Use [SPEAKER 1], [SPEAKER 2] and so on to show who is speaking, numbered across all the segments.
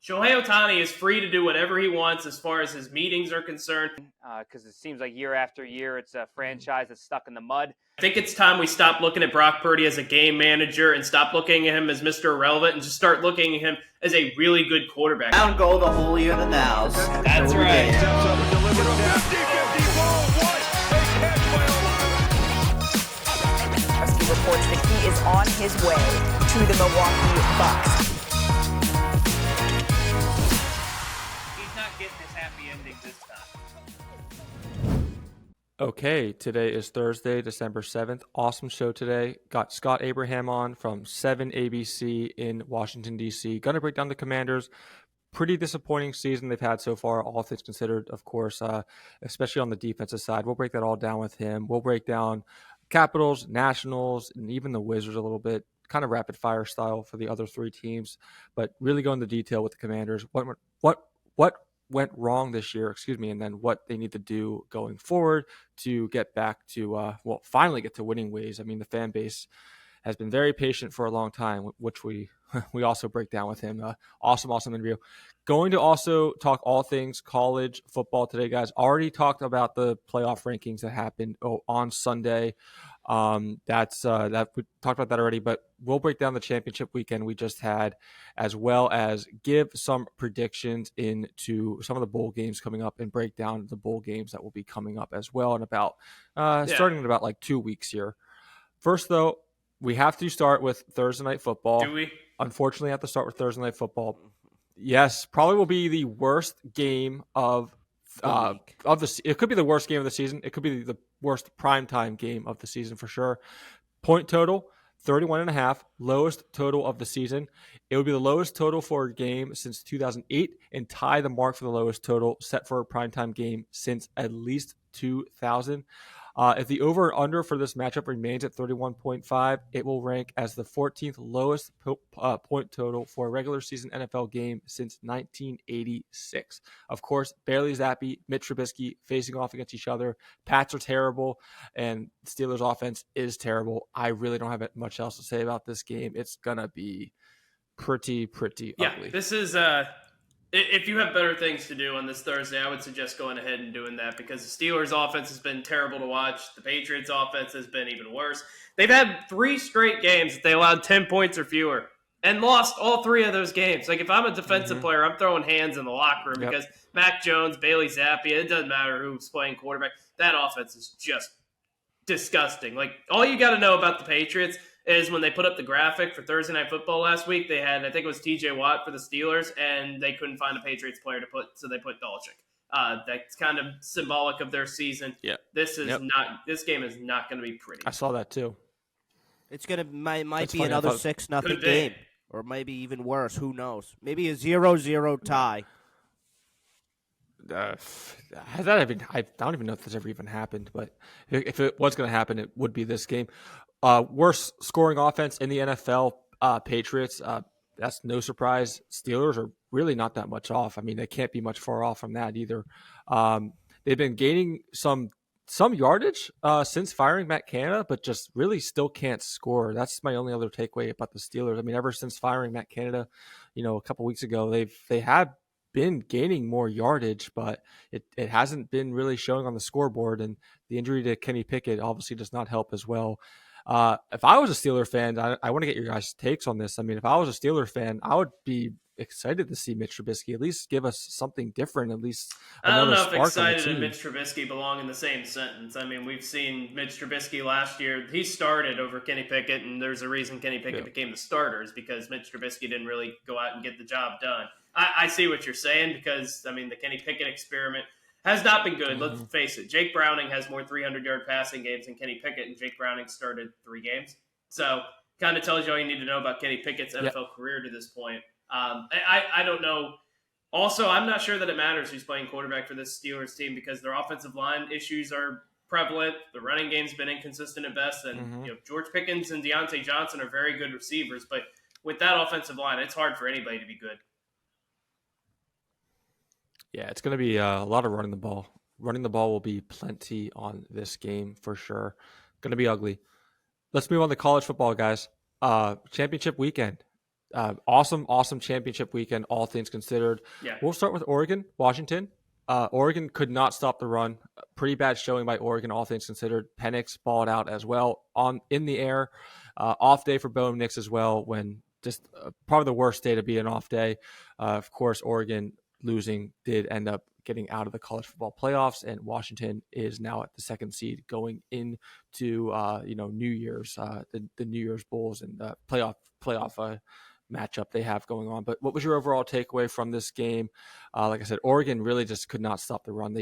[SPEAKER 1] Shohei Ohtani is free to do whatever he wants as far as his meetings are concerned.
[SPEAKER 2] Because it seems like year after year, it's a franchise that's stuck in the mud.
[SPEAKER 1] I think it's time we stop looking at Brock Purdy as a game manager and stop looking at him as Mr. Irrelevant and just start looking at him as a really good quarterback.
[SPEAKER 3] Down go the holier than thous.
[SPEAKER 1] That's right.
[SPEAKER 4] Reports that he is on his way to the Milwaukee Bucks.
[SPEAKER 1] He's not getting his happy ending this time.
[SPEAKER 5] Okay, today is Thursday, December 7th. Awesome show today. Got Scott Abraham on from 7 ABC in Washington, D.C. Going to break down the Commanders. Pretty disappointing season they've had so far, all things considered, of course, especially on the defensive side. We'll break that all down with him. We'll break down Capitals, Nationals, and even the Wizards a little bit, kind of rapid fire style for the other three teams, but really go into detail with the Commanders. What went wrong this year, and then what they need to do going forward to get back to, finally get to winning ways. I mean, the fan base has been very patient for a long time, which we also break down with him. Awesome interview. Going to also talk all things college football today, guys. Already talked about the playoff rankings that happened on Sunday. That we talked about that already, but we'll break down the championship weekend we just had, as well as give some predictions into some of the bowl games coming up and break down the bowl games that will be coming up as well in about starting in about like 2 weeks here. First, though, we have to start with Thursday Night Football.
[SPEAKER 1] Do we?
[SPEAKER 5] Unfortunately, I have to start with Thursday Night Football. Yes, probably will be the worst game of the. It could be the worst game of the season. It could be the worst primetime game of the season for sure. Point total 31.5, lowest total of the season. It would be the lowest total for a game since 2008 and tie the mark for the lowest total set for a primetime game since at least 2000. If the over and under for this matchup remains at 31.5, it will rank as the 14th lowest point total for a regular season NFL game since 1986. Of course, Bailey Zappi, Mitch Trubisky facing off against each other. Pats are terrible, and Steelers' offense is terrible. I really don't have much else to say about this game. It's going to be pretty ugly.
[SPEAKER 1] Yeah, this is if you have better things to do on this Thursday, I would suggest going ahead and doing that because the Steelers' offense has been terrible to watch. The Patriots' offense has been even worse. They've had 3 straight games that they allowed 10 points or fewer and lost all 3 of those games. Like, if I'm a defensive player, I'm throwing hands in the locker room because Mac Jones, Bailey Zappi, it doesn't matter who's playing quarterback. That offense is just disgusting. Like, all you got to know about the Patriots is when they put up the graphic for Thursday Night Football last week, they had, I think it was TJ Watt for the Steelers, and they couldn't find a Patriots player to put, so they put Dolchik. That's kind of symbolic of their season.
[SPEAKER 5] Yeah.
[SPEAKER 1] This game is not going to be pretty.
[SPEAKER 5] I saw that too.
[SPEAKER 3] It's might be another 6-0 game, or maybe even worse. Who knows? Maybe a 0-0 tie.
[SPEAKER 5] I don't even know if this ever even happened, but if it was going to happen, it would be this game. Worst scoring offense in the NFL, Patriots. That's no surprise. Steelers are really not that much off. I mean, they can't be much far off from that either. They've been gaining some yardage since firing Matt Canada, but just really still can't score. That's my only other takeaway about the Steelers. I mean, ever since firing Matt Canada, a couple weeks ago, they have been gaining more yardage, but it hasn't been really showing on the scoreboard. And the injury to Kenny Pickett obviously does not help as well. If I was a Steeler fan, I want to get your guys' takes on this. I mean, if I was a Steeler fan, I would be excited to see Mitch Trubisky at least give us something different, at least
[SPEAKER 1] I don't know
[SPEAKER 5] spark
[SPEAKER 1] if excited
[SPEAKER 5] on
[SPEAKER 1] and Mitch Trubisky belong in the same sentence. I mean, we've seen Mitch Trubisky last year. He started over Kenny Pickett, and there's a reason Kenny Pickett became the starter is because Mitch Trubisky didn't really go out and get the job done. I see what you're saying because, I mean, the Kenny Pickett experiment has not been good. Let's face it. Jake Browning has more 300-yard passing games than Kenny Pickett, and Jake Browning started 3 games. So kind of tells you all you need to know about Kenny Pickett's NFL career to this point. I don't know. Also, I'm not sure that it matters who's playing quarterback for this Steelers team because their offensive line issues are prevalent. The running game's been inconsistent at best, and George Pickens and Deontay Johnson are very good receivers, but with that offensive line, it's hard for anybody to be good.
[SPEAKER 5] Yeah, it's going to be a lot of running the ball. Running the ball will be plenty on this game for sure. Going to be ugly. Let's move on to college football, guys. Championship weekend. awesome championship weekend, all things considered.
[SPEAKER 1] Yeah.
[SPEAKER 5] We'll start with Oregon, Washington. Oregon could not stop the run. Pretty bad showing by Oregon, all things considered. Penix balled out as well in the air. Off day for Bo Nix as well, when just probably the worst day to be an off day. Of course, Oregon losing did end up getting out of the college football playoffs, and Washington is now at the second seed going into New Year's, the New Year's Bowls and the playoff matchup they have going on. But what was your overall takeaway from this game? Like I said, Oregon really just could not stop the run.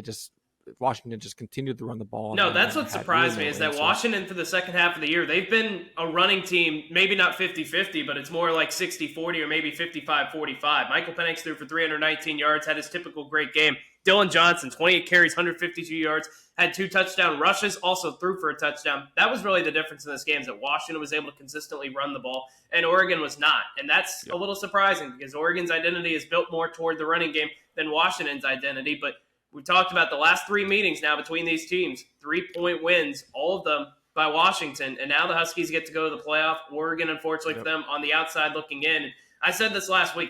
[SPEAKER 5] Washington just continued to run the ball.
[SPEAKER 1] No, that's what surprised me is that Washington for the second half of the year, they've been a running team, maybe not 50-50, but it's more like 60-40 or maybe 55-45. Michael Penix threw for 319 yards, had his typical great game. Dylan Johnson, 28 carries, 152 yards, had 2 touchdown rushes, also threw for a touchdown. That was really the difference in this game, is that Washington was able to consistently run the ball, and Oregon was not. And that's a little surprising because Oregon's identity is built more toward the running game than Washington's identity. But we've talked about the last 3 meetings now between these teams, 3-point wins, all of them by Washington. And now the Huskies get to go to the playoff. Oregon, unfortunately for them, on the outside looking in. I said this last week,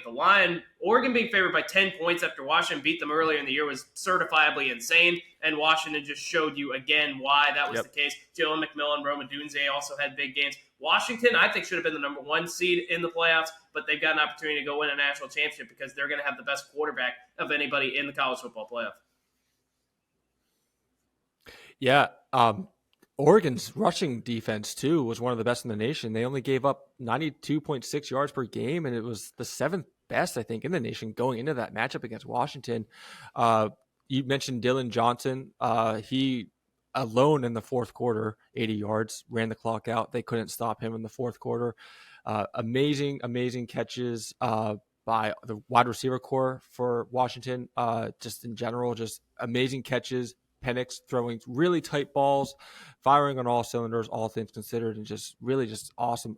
[SPEAKER 1] Oregon being favored by 10 points after Washington beat them earlier in the year was certifiably insane, and Washington just showed you again why that was the case. Jalen McMillan, Roma Dunze also had big games. Washington, I think, should have been the number 1 seed in the playoffs, but they've got an opportunity to go win a national championship because they're going to have the best quarterback of anybody in the college football playoff.
[SPEAKER 5] Yeah, Oregon's rushing defense, too, was one of the best in the nation. They only gave up 92.6 yards per game, and it was the 7th best, I think, in the nation going into that matchup against Washington. You mentioned Dylan Johnson. He alone in the fourth quarter, 80 yards, ran the clock out. They couldn't stop him in the fourth quarter. Amazing catches by the wide receiver core for Washington. Just in general, just amazing catches. Penix throwing really tight balls, firing on all cylinders, all things considered, and just awesome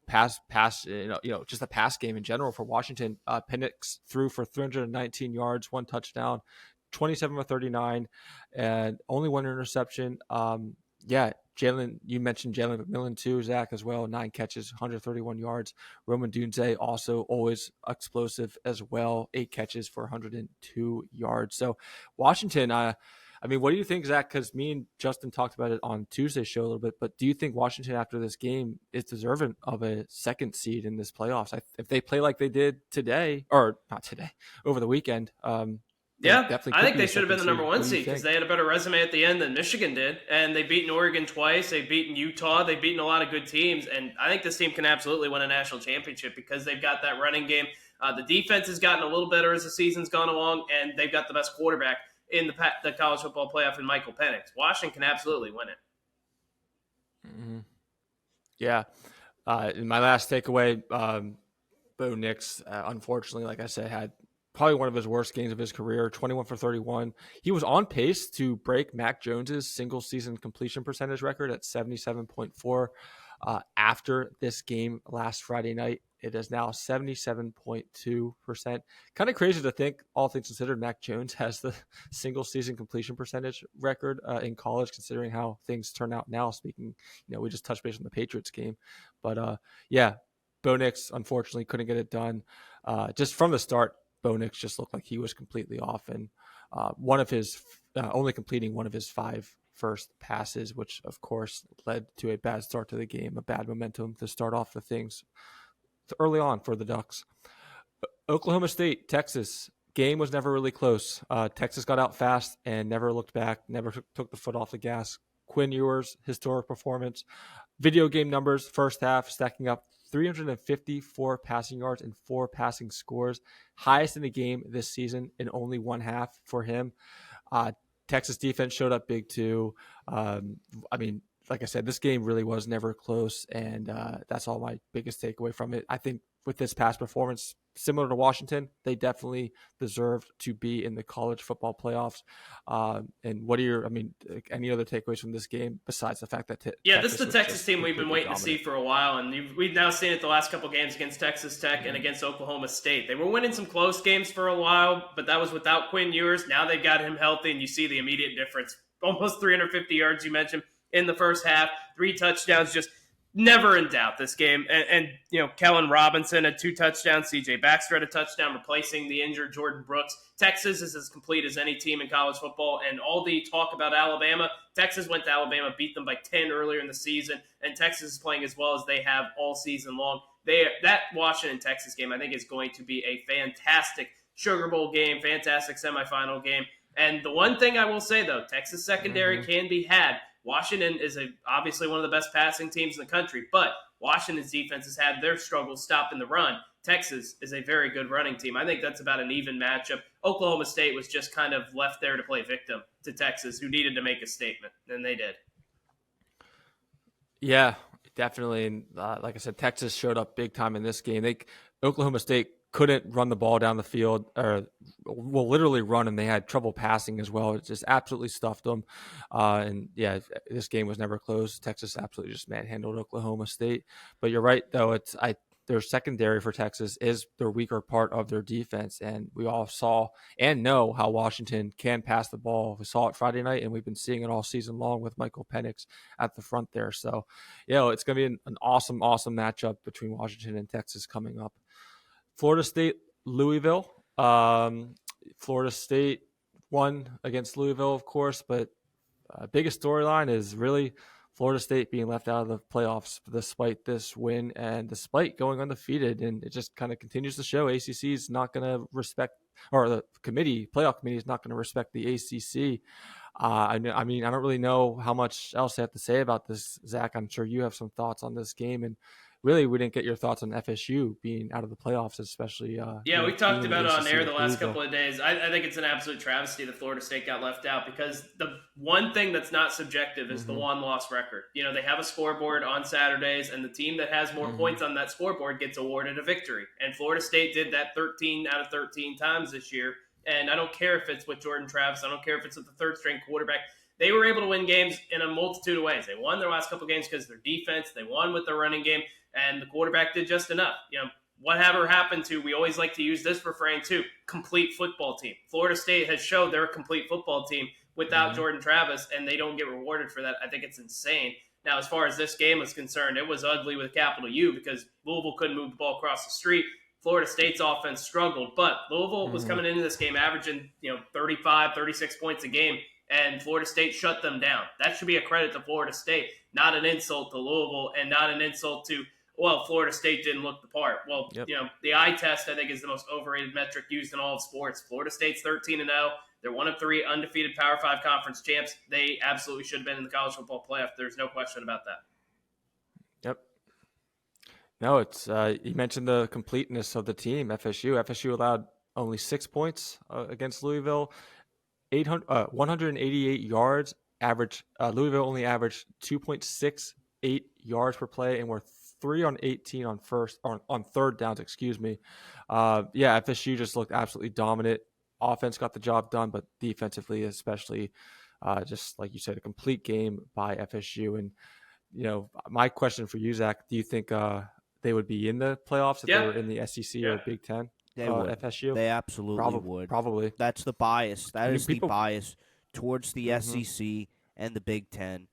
[SPEAKER 5] pass, just a pass game in general for Washington. Penix threw for 319 yards, 1 touchdown, 27 of 39, and only 1 interception. Jalen, you mentioned Jalen McMillan too, Zach, as well. 9 catches, 131 yards. Roman Dunze also always explosive as well. 8 catches for 102 yards. So Washington, what do you think, Zach? Because me and Justin talked about it on Tuesday's show a little bit, but do you think Washington after this game is deserving of a second seed in this playoffs? If they play like they did today, or not today, over the weekend,
[SPEAKER 1] I think they should have been the number 1 seed because they had a better resume at the end than Michigan did. And they've beaten Oregon twice. They've beaten Utah. They've beaten a lot of good teams. And I think this team can absolutely win a national championship because they've got that running game. The defense has gotten a little better as the season's gone along, and they've got the best quarterback in the college football playoff in Michael Penix. Washington can absolutely win it.
[SPEAKER 5] Mm-hmm. Yeah. My last takeaway, Bo Nix, unfortunately, like I said, had probably one of his worst games of his career, 21 for 31. He was on pace to break Mac Jones's single-season completion percentage record at 77.4 after this game last Friday night. It is now 77.2%. Kind of crazy to think, all things considered, Mac Jones has the single-season completion percentage record in college, considering how things turn out now. Speaking, we just touched base on the Patriots game. But, Bo Nix, unfortunately, couldn't get it done. Just from the start, Bo Nix just looked like he was completely off, and only completing one of his 5 first passes, which of course led to a bad start to the game, a bad momentum to start off the things early on for the Ducks. Oklahoma State, Texas, game was never really close. Texas got out fast and never looked back, never took the foot off the gas. Quinn Ewers, historic performance. Video game numbers, first half, stacking up 354 passing yards and 4 passing scores, highest in the game this season in only 1 half for him. Texas defense showed up big too. Like I said, this game really was never close, and that's all my biggest takeaway from it. I think with this past performance, similar to Washington, they definitely deserved to be in the college football playoffs. And what are any other takeaways from this game besides the fact that
[SPEAKER 1] this is the Texas team we've been waiting to see for a while, and we've now seen it the last couple games against Texas Tech and against Oklahoma State. They were winning some close games for a while, but that was without Quinn Ewers. Now they've got him healthy, and you see the immediate difference. Almost 350 yards, you mentioned, in the first half, 3 touchdowns, just never in doubt this game. And Kellen Robinson had 2 touchdowns. C.J. Baxter had a touchdown, replacing the injured Jordan Brooks. Texas is as complete as any team in college football. And all the talk about Alabama, Texas went to Alabama, beat them by 10 earlier in the season. And Texas is playing as well as they have all season long. That Washington-Texas game, I think, is going to be a fantastic Sugar Bowl game, fantastic semifinal game. And the one thing I will say, though, Texas secondary can be had. Washington is obviously one of the best passing teams in the country, but Washington's defense has had their struggles stopping the run. Texas is a very good running team. I think that's about an even matchup. Oklahoma State was just kind of left there to play victim to Texas, who needed to make a statement, and they did.
[SPEAKER 5] Yeah, definitely. And like I said, Texas showed up big time in this game. Oklahoma State couldn't run the ball down the field, or literally run, and they had trouble passing as well. It just absolutely stuffed them. And yeah, this game was never close. Texas absolutely just manhandled Oklahoma State. But you're right, though. Their secondary for Texas is their weaker part of their defense, and we all saw and know how Washington can pass the ball. We saw it Friday night, and we've been seeing it all season long with Michael Penix at the front there. So, it's going to be an awesome, awesome matchup between Washington and Texas coming up. Florida State, Louisville. Florida State won against Louisville, of course, but biggest storyline is really Florida State being left out of the playoffs despite this win and despite going undefeated. And it just kind of continues to show ACC is not going to respect, or the playoff committee is not going to respect the ACC. I mean, I don't really know how much else I have to say about this, Zach. I'm sure you have some thoughts on this game, and really, we didn't get your thoughts on FSU being out of the playoffs, especially.
[SPEAKER 1] We talked about it on air the last couple of days. I think it's an absolute travesty that Florida State got left out, because the one thing that's not subjective is the one-loss record. They have a scoreboard on Saturdays, and the team that has more points on that scoreboard gets awarded a victory. And Florida State did that 13 out of 13 times this year. And I don't care if it's with Jordan Travis. I don't care if it's with the third-string quarterback. They were able to win games in a multitude of ways. They won their last couple games because of their defense. They won with their running game, and the quarterback did just enough. Whatever happened to, we always like to use this refrain too, complete football team. Florida State has showed they're a complete football team without Jordan Travis, and they don't get rewarded for that. I think it's insane. Now, as far as this game was concerned, it was ugly with a capital U, because Louisville couldn't move the ball across the street. Florida State's offense struggled, but Louisville was coming into this game averaging 35, 36 points a game, and Florida State shut them down. That should be a credit to Florida State, not an insult to Louisville, and not an insult to, Florida State didn't look the part. The eye test, I think, is the most overrated metric used in all of sports. Florida State's 13-0. They're 1 of 3 undefeated Power 5 conference champs. They absolutely should have been in the college football playoff. There's no question about that.
[SPEAKER 5] Yep. No, it's you mentioned the completeness of the team. FSU allowed only 6 points against Louisville. 188 yards. Louisville only averaged 2.68 yards per play, and were 3 on 18 on third downs. FSU just looked absolutely dominant. Offense got the job done, but defensively, especially, just like you said, a complete game by FSU. And my question for you, Zach, do you think they would be in the playoffs if they were in the SEC or Big Ten?
[SPEAKER 3] They would.
[SPEAKER 5] FSU?
[SPEAKER 3] They absolutely would.
[SPEAKER 5] Probably.
[SPEAKER 3] That's the bias. That is the bias towards the SEC and the Big Ten.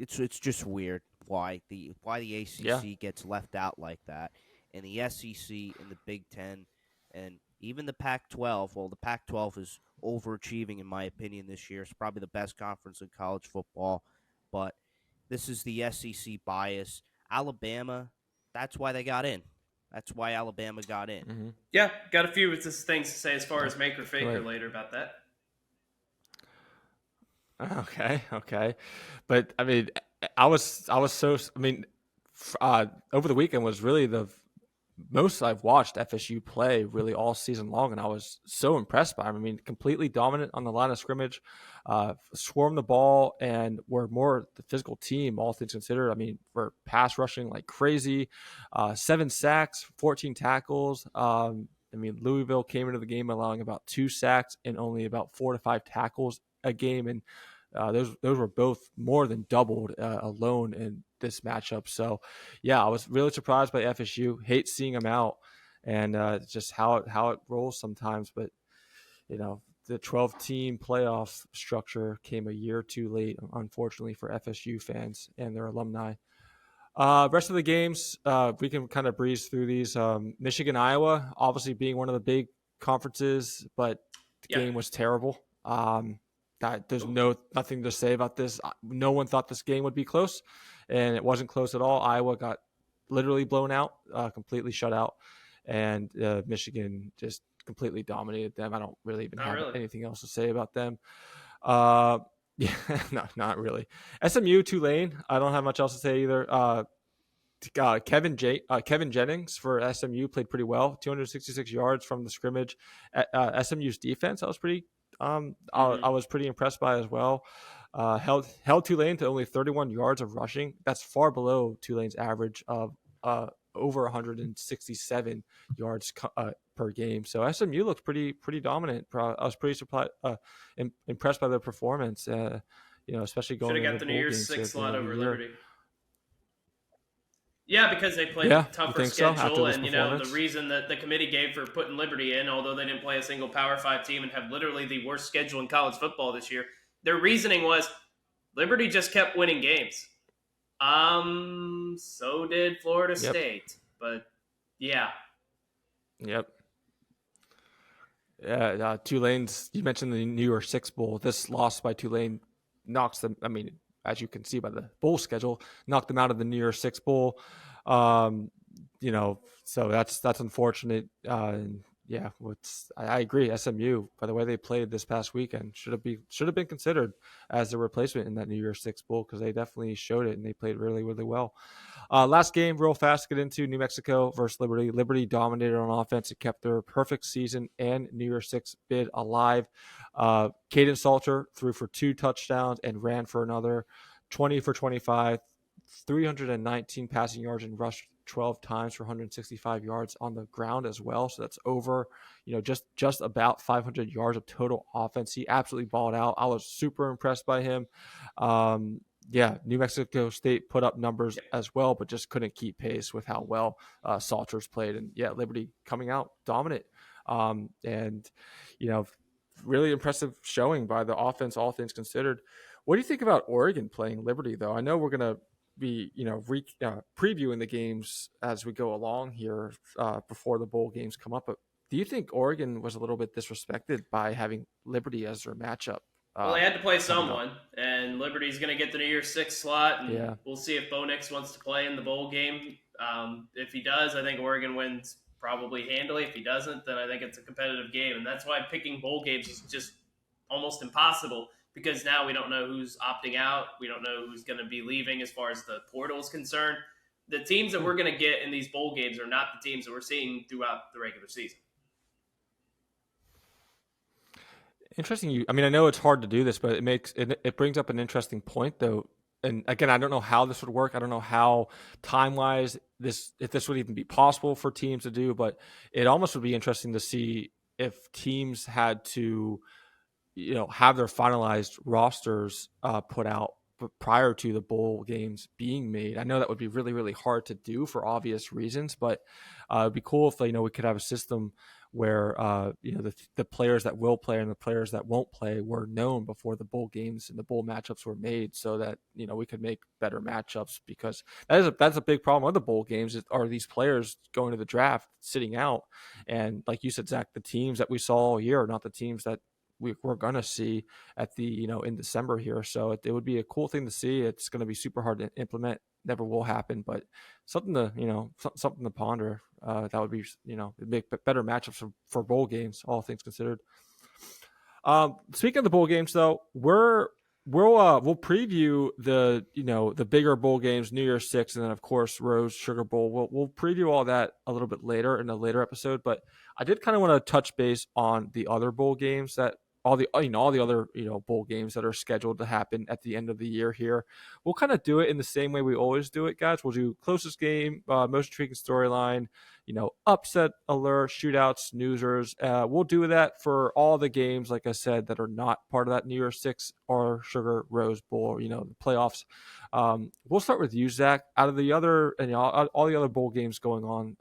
[SPEAKER 3] It's just weird why the ACC gets left out like that, and the SEC and the Big Ten, and even the Pac-12. Well, the Pac-12 is overachieving in my opinion this year. It's probably the best conference in college football, but this is the SEC bias. Alabama, that's why they got in. That's why Alabama got in.
[SPEAKER 1] Yeah, got a few things to say as far as make or fake later about that.
[SPEAKER 5] Okay. But I mean, over the weekend was really the most I've watched FSU play really all season long, and I was so impressed by them. I mean, completely dominant on the line of scrimmage, swarmed the ball, and were more the physical team, all things considered. I mean, for pass rushing like crazy, 7 sacks, 14 tackles. Louisville came into the game allowing about 2 sacks and only about 4 to 5 tackles a game, and those were both more than doubled alone in this matchup. So, yeah, I was really surprised by FSU. Hate seeing them out, and just how it rolls sometimes. But the 12-team playoff structure came a year too late, unfortunately, for FSU fans and their alumni. Rest of the games, we can kind of breeze through these. Michigan, Iowa, obviously being one of the big conferences, but the game was terrible. There's nothing to say about this. No one thought this game would be close, and it wasn't close at all. Iowa got literally blown out, completely shut out, and Michigan just completely dominated them. I don't really even have anything else to say about them. Yeah, no, not really. SMU, Tulane. I don't have much else to say either. Kevin Jennings for SMU played pretty well. 266 yards from the scrimmage. SMU's defense, I was pretty impressed by as well. Held Tulane to only 31 yards of rushing. That's far below Tulane's average of over 167 yards per game. So SMU looked pretty dominant. I was pretty impressed by their performance. Especially going
[SPEAKER 1] should have got the New Year's Six slot over Liberty. Yeah, because they played a tougher schedule, and the reason that the committee gave for putting Liberty in, although they didn't play a single Power 5 team and have literally the worst schedule in college football this year, their reasoning was Liberty just kept winning games. So did Florida State, but yeah.
[SPEAKER 5] Yep. Yeah, Tulane's. You mentioned the New Year's Six Bowl. This loss by Tulane knocks them. I mean, as you can see by the bowl schedule, knocked them out of the New Year's Six Bowl. So that's unfortunate. I agree. SMU, by the way they played this past weekend, should have been considered as a replacement in that New Year's Six Bowl, because they definitely showed it and they played really, really well. Last game, real fast to get into, New Mexico versus Liberty. Liberty dominated on offense. It kept their perfect season and New Year's Six bid alive. Caden Salter threw for 2 touchdowns and ran for another, 20 for 25, 319 passing yards, and rushed 12 times for 165 yards on the ground as well. So that's over, just about 500 yards of total offense. He absolutely balled out. I was super impressed by him. New Mexico State put up numbers as well, but just couldn't keep pace with how well Salters played. And Liberty coming out dominant. Really impressive showing by the offense, all things considered. What do you think about Oregon playing Liberty, though? I know we're going to be, previewing the games as we go along here before the bowl games come up. But do you think Oregon was a little bit disrespected by having Liberty as their matchup?
[SPEAKER 1] Well, they had to play someone, and Liberty's going to get the New Year's Six slot, and we'll see if Bo Nix wants to play in the bowl game. If he does, I think Oregon wins probably handily. If he doesn't, then I think it's a competitive game, and that's why picking bowl games is just almost impossible, because now we don't know who's opting out. We don't know who's going to be leaving as far as the portal is concerned. The teams that we're going to get in these bowl games are not the teams that we're seeing throughout the regular season.
[SPEAKER 5] Interesting. I know it's hard to do this, but it brings up an interesting point, though. And again, I don't know how this would work. I don't know how time-wise if this would even be possible for teams to do, but it almost would be interesting to see if teams had to have their finalized rosters put out prior to the bowl games being made. I know that would be really, really hard to do for obvious reasons, but it'd be cool if we could have a system where the players that will play and the players that won't play were known before the bowl games and the bowl matchups were made, so that we could make better matchups, because that's a big problem with the bowl games are these players going to the draft sitting out, and like you said, Zach, the teams that we saw all year are not the teams that we're going to see at the in December here. So it would be a cool thing to see. It's going to be super hard to implement. Never will happen, but something to something to ponder. That would be make better matchups for bowl games, all things considered. Speaking of the bowl games, though, we'll preview the bigger bowl games, New Year's Six, and then of course Rose Sugar Bowl. We'll preview all that a little bit later in a later episode. But I did kind of want to touch base on the other bowl games that. All the other bowl games that are scheduled to happen at the end of the year here. We'll kind of do it in the same way we always do it, guys. We'll do closest game, most intriguing storyline, upset alert, shootouts, snoozers. We'll do that for all the games, like I said, that are not part of that New Year's Six or Sugar Rose Bowl, the playoffs. We'll start with you, Zach. Out of the other, all the other bowl games going on,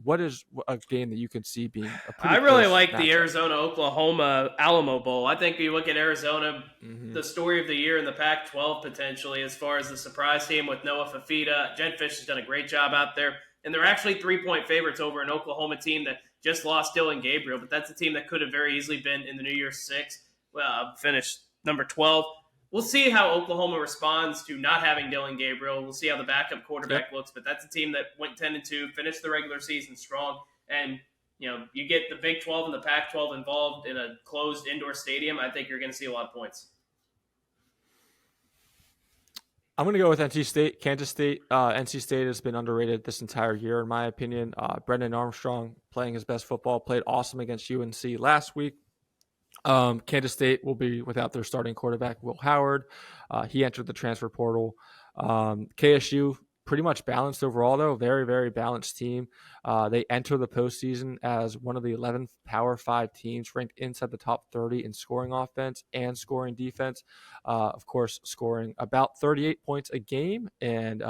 [SPEAKER 5] what is a game that you can see being a pretty
[SPEAKER 1] I really
[SPEAKER 5] close
[SPEAKER 1] like the
[SPEAKER 5] matchup?
[SPEAKER 1] Arizona-Oklahoma Alamo Bowl. I think you look at Arizona,
[SPEAKER 5] Mm-hmm.
[SPEAKER 1] the story of the year in the Pac-12 potentially, as far as the surprise team with Noah Fafita. Jen Fish has done a great job out there. And they're actually 3-point favorites over an Oklahoma team that just lost Dylan Gabriel, but that's a team that could have very easily been in the New Year's Six. Well, finished number 12. We'll see how Oklahoma responds to not having Dylan Gabriel. We'll see how the backup quarterback looks, but that's a team that went 10-2, finished the regular season strong, and you get the Big 12 and the Pac-12 involved in a closed indoor stadium. I think you're going to see a lot of points.
[SPEAKER 5] I'm going to go with NC State, Kansas State. NC State has been underrated this entire year, in my opinion. Brendan Armstrong playing his best football, played awesome against UNC last week. Kansas State will be without their starting quarterback, Will Howard. He entered the transfer portal. KSU, pretty much balanced overall, though. Very, very balanced team. They enter the postseason as one of the 11 Power 5 teams ranked inside the top 30 in scoring offense and scoring defense. Of course, scoring about 38 points a game and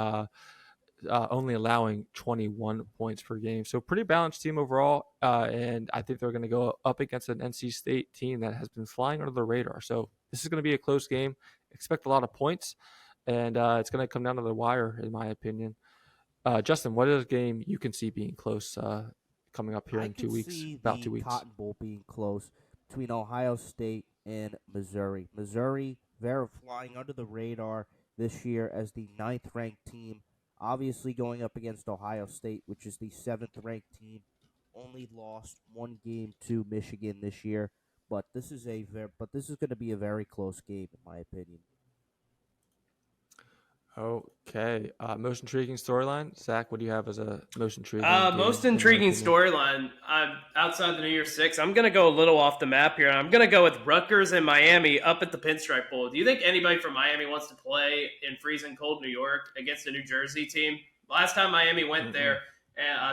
[SPEAKER 5] only allowing 21 points per game. So pretty balanced team overall. And I think they're going to go up against an NC State team that has been flying under the radar. So this is going to be a close game. Expect a lot of points. And it's going to come down to the wire, in my opinion. Justin, what is a game you can see being close coming up here in 2 weeks? About 2 weeks.
[SPEAKER 3] Cotton Bowl being close between Ohio State and Missouri. Missouri, they're flying under the radar this year as the 9th-ranked team. Obviously going up against Ohio State, which is the 7th-ranked team. Only lost one game to Michigan this year. But this is going to be a very close game, in my opinion.
[SPEAKER 5] Okay. Most intriguing storyline. Zach, what do you have as a most intriguing
[SPEAKER 1] Most intriguing storyline outside the New Year's Six. I'm going to go a little off the map here. I'm going to go with Rutgers and Miami up at the Pinstripe Bowl. Do you think anybody from Miami wants to play in freezing cold New York against a New Jersey team? Last time Miami went there,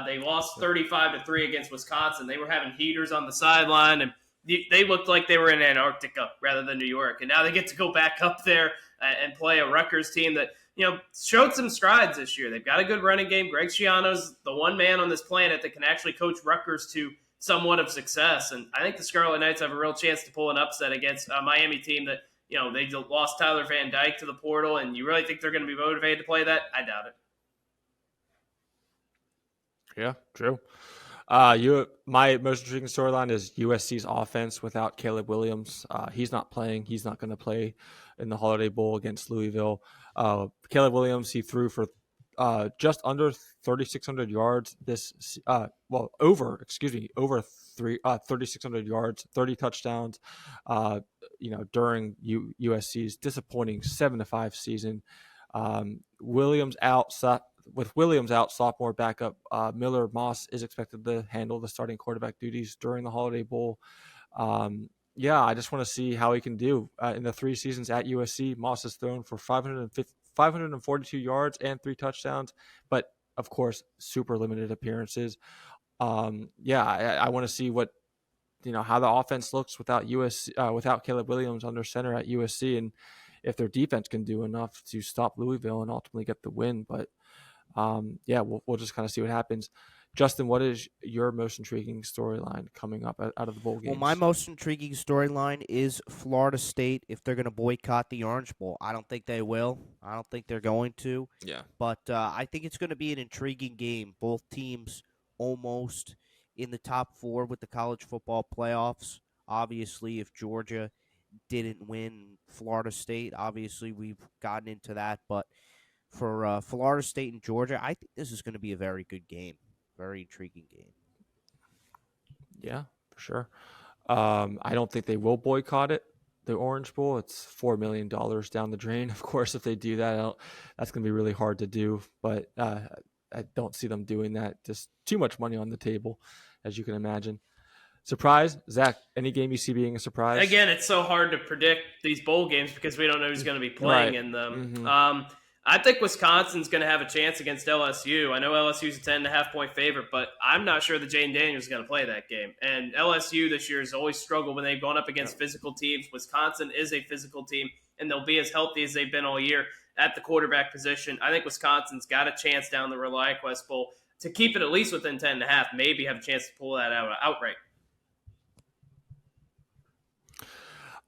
[SPEAKER 1] they lost 35-3 against Wisconsin. They were having heaters on the sideline, and they looked like they were in Antarctica rather than New York. And now they get to go back up there and play a Rutgers team that showed some strides this year. They've got a good running game. Greg Schiano's the one man on this planet that can actually coach Rutgers to somewhat of success. And I think the Scarlet Knights have a real chance to pull an upset against a Miami team that, they lost Tyler Van Dyke to the portal. And you really think they're going to be motivated to play that? I doubt it.
[SPEAKER 5] Yeah, true. My most intriguing storyline is USC's offense without Caleb Williams. He's not playing. He's not going to play in the Holiday Bowl against Louisville. Caleb Williams, he threw for just under 3,600 yards over 3,600 yards, 30 touchdowns. During USC's disappointing 7-5 season. Williams out. With Williams out, sophomore backup Miller Moss is expected to handle the starting quarterback duties during the Holiday Bowl. I just want to see how he can do. In the 3 seasons at USC, Moss has thrown for 542 yards and 3 touchdowns, but of course, super limited appearances. I want to see how the offense looks without without Caleb Williams under center at USC, and if their defense can do enough to stop Louisville and ultimately get the win. But we'll just kind of see what happens. Justin, what is your most intriguing storyline coming up out of the bowl games?
[SPEAKER 3] Well, my most intriguing storyline is Florida State if they're going to boycott the Orange Bowl. I don't think they will. I don't think they're going to.
[SPEAKER 5] Yeah.
[SPEAKER 3] But I think it's going to be an intriguing game. Both teams almost in the top 4 with the college football playoffs. Obviously, if Georgia didn't win Florida State, obviously we've gotten into that. But for Florida State and Georgia, I think this is going to be a very good game. Very intriguing game.
[SPEAKER 5] Yeah, for sure. I don't think they will boycott it, the Orange Bowl. It's $4 million down the drain. Of course, if they do that, that's going to be really hard to do. But I don't see them doing that. Just too much money on the table, as you can imagine. Surprise, Zach, any game you see being a surprise?
[SPEAKER 1] Again, it's so hard to predict these bowl games because we don't know who's going to be playing in them.
[SPEAKER 5] Mm-hmm.
[SPEAKER 1] I think Wisconsin's going to have a chance against LSU. I know LSU's a 10.5-point favorite, but I'm not sure that Jaden Daniels is going to play that game. And LSU this year has always struggled when they've gone up against physical teams. Wisconsin is a physical team, and they'll be as healthy as they've been all year at the quarterback position. I think Wisconsin's got a chance down the ReliaQuest Bowl to keep it at least within 10.5, maybe have a chance to pull that out outright.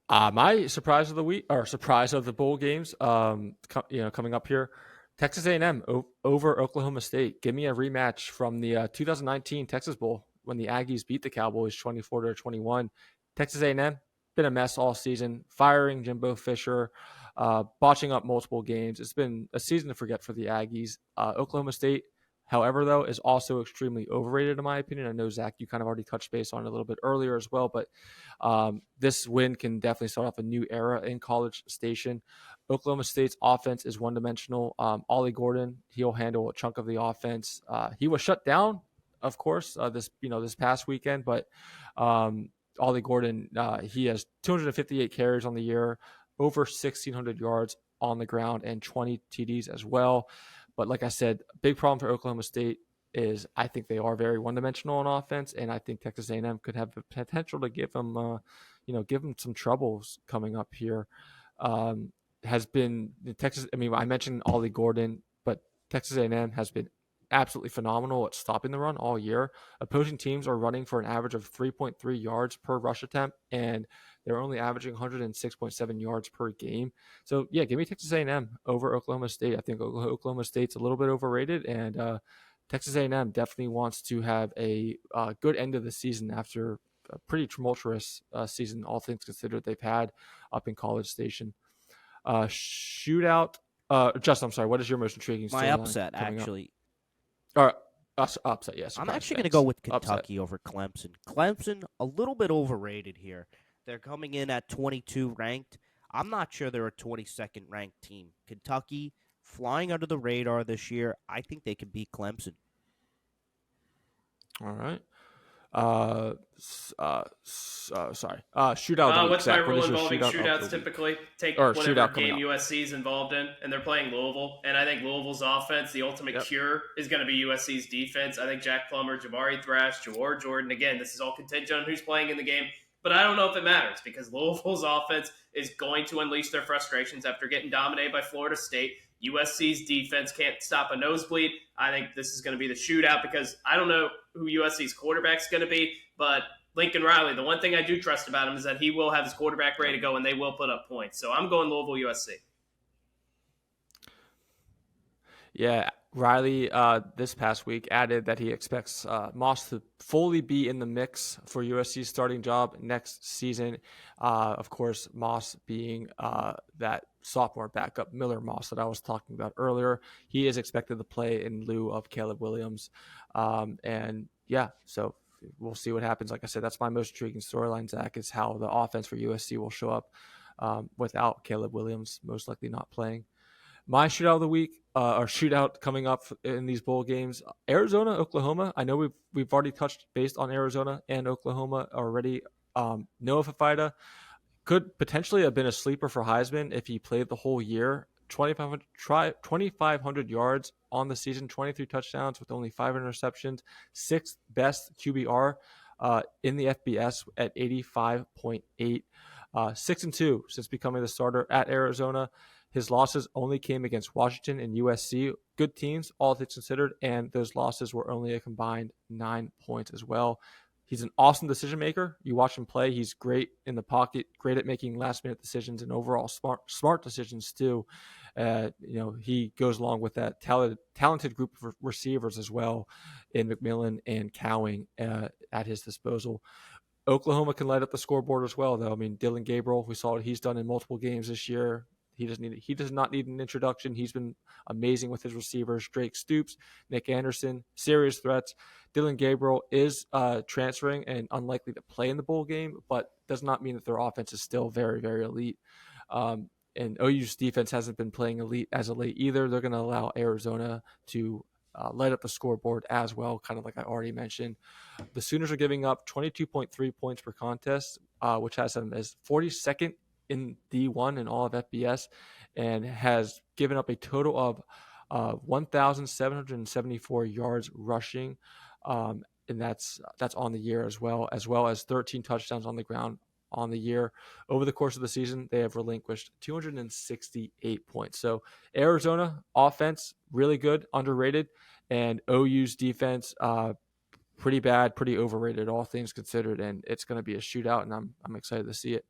[SPEAKER 5] My surprise of the week, or surprise of the bowl games, coming up here, Texas A&M over Oklahoma State. Give me a rematch from the 2019 Texas Bowl when the Aggies beat the Cowboys 24-21. Texas A&M been a mess all season, firing Jimbo Fisher, botching up multiple games. It's been a season to forget for the Aggies. Oklahoma State, however, though, is also extremely overrated in my opinion. I know, Zach, you kind of already touched base on it a little bit earlier as well, but this win can definitely start off a new era in College Station. Oklahoma State's offense is one-dimensional. Ollie Gordon, he'll handle a chunk of the offense. He was shut down, of course, this past weekend, but Ollie Gordon, he has 258 carries on the year, over 1,600 yards on the ground, and 20 TDs as well. But like I said, big problem for Oklahoma State is I think they are very one-dimensional on offense, and I think Texas A&M could have the potential to give them some troubles coming up here. Has been Texas. I mean, I mentioned Ollie Gordon, but Texas A&M has been absolutely phenomenal at stopping the run all year. Opposing teams are running for an average of 3.3 yards per rush attempt, and they're only averaging 106.7 yards per game. So, yeah, give me Texas A&M over Oklahoma State. I think Oklahoma State's a little bit overrated, and Texas A&M definitely wants to have a good end of the season after a pretty tumultuous season, all things considered, they've had up in College Station. Shootout. Justin, I'm sorry. What is your most intriguing storyline?
[SPEAKER 3] My upset, actually.
[SPEAKER 5] Upset, yes.
[SPEAKER 3] I'm actually going to go with Kentucky over Clemson. Clemson, a little bit overrated here. They're coming in at 22 ranked. I'm not sure they're a 22nd ranked team. Kentucky, flying under the radar this year. I think they can beat Clemson.
[SPEAKER 5] All right. Sorry. Shootout.
[SPEAKER 1] What's my rule involving
[SPEAKER 5] shootout
[SPEAKER 1] shootouts typically? Take whatever game USC is involved in, and they're playing Louisville. And I think Louisville's offense, the ultimate cure, is going to be USC's defense. I think Jack Plummer, Jabari Thrash, Jawar Jordan. Again, this is all contingent on who's playing in the game. But I don't know if it matters because Louisville's offense is going to unleash their frustrations after getting dominated by Florida State. USC's defense can't stop a nosebleed. I think this is going to be the shootout because I don't know who USC's quarterback's going to be, but Lincoln Riley, the one thing I do trust about him is that he will have his quarterback ready to go and they will put up points. So I'm going Louisville, USC.
[SPEAKER 5] Yeah, Riley this past week added that he expects Moss to fully be in the mix for USC's starting job next season. Of course, Moss being that sophomore backup Miller Moss that I was talking about earlier. He is expected to play in lieu of Caleb Williams. And yeah, so we'll see what happens. Like I said, that's my most intriguing storyline, Zach, is how the offense for USC will show up without Caleb Williams most likely not playing. My shootout of the week, or shootout coming up in these bowl games, Arizona, Oklahoma. I know we've already touched based on Arizona and Oklahoma already. Noah Fafita could potentially have been a sleeper for Heisman if he played the whole year. 2,500 yards on the season, 23 touchdowns with only 5 interceptions, 6th best QBR in the FBS at 85.8. 6-2 since becoming the starter at Arizona. His losses only came against Washington and USC, good teams, all things considered, and those losses were only a combined 9 points as well. He's an awesome decision maker. You watch him play; he's great in the pocket, great at making last-minute decisions and overall smart decisions too. He goes along with that talented group of receivers as well in McMillan and Cowing at his disposal. Oklahoma can light up the scoreboard as well, though. I mean, Dylan Gabriel, we saw what he's done in multiple games this year. He does not need an introduction. He's been amazing with his receivers. Drake Stoops, Nick Anderson, serious threats. Dylan Gabriel is transferring and unlikely to play in the bowl game, but does not mean that their offense is still very, very elite. And OU's defense hasn't been playing elite as of late either. They're going to allow Arizona to light up the scoreboard as well, kind of like I already mentioned. The Sooners are giving up 22.3 points per contest, which has them as 42nd in D1 in all of FBS, and has given up a total of 1,774 yards rushing, and that's on the year as well as 13 touchdowns on the ground on the year. Over the course of the season, they have relinquished 268 points. So Arizona offense really good, underrated, and OU's defense pretty bad, pretty overrated, all things considered. And it's going to be a shootout, and I'm excited to see it.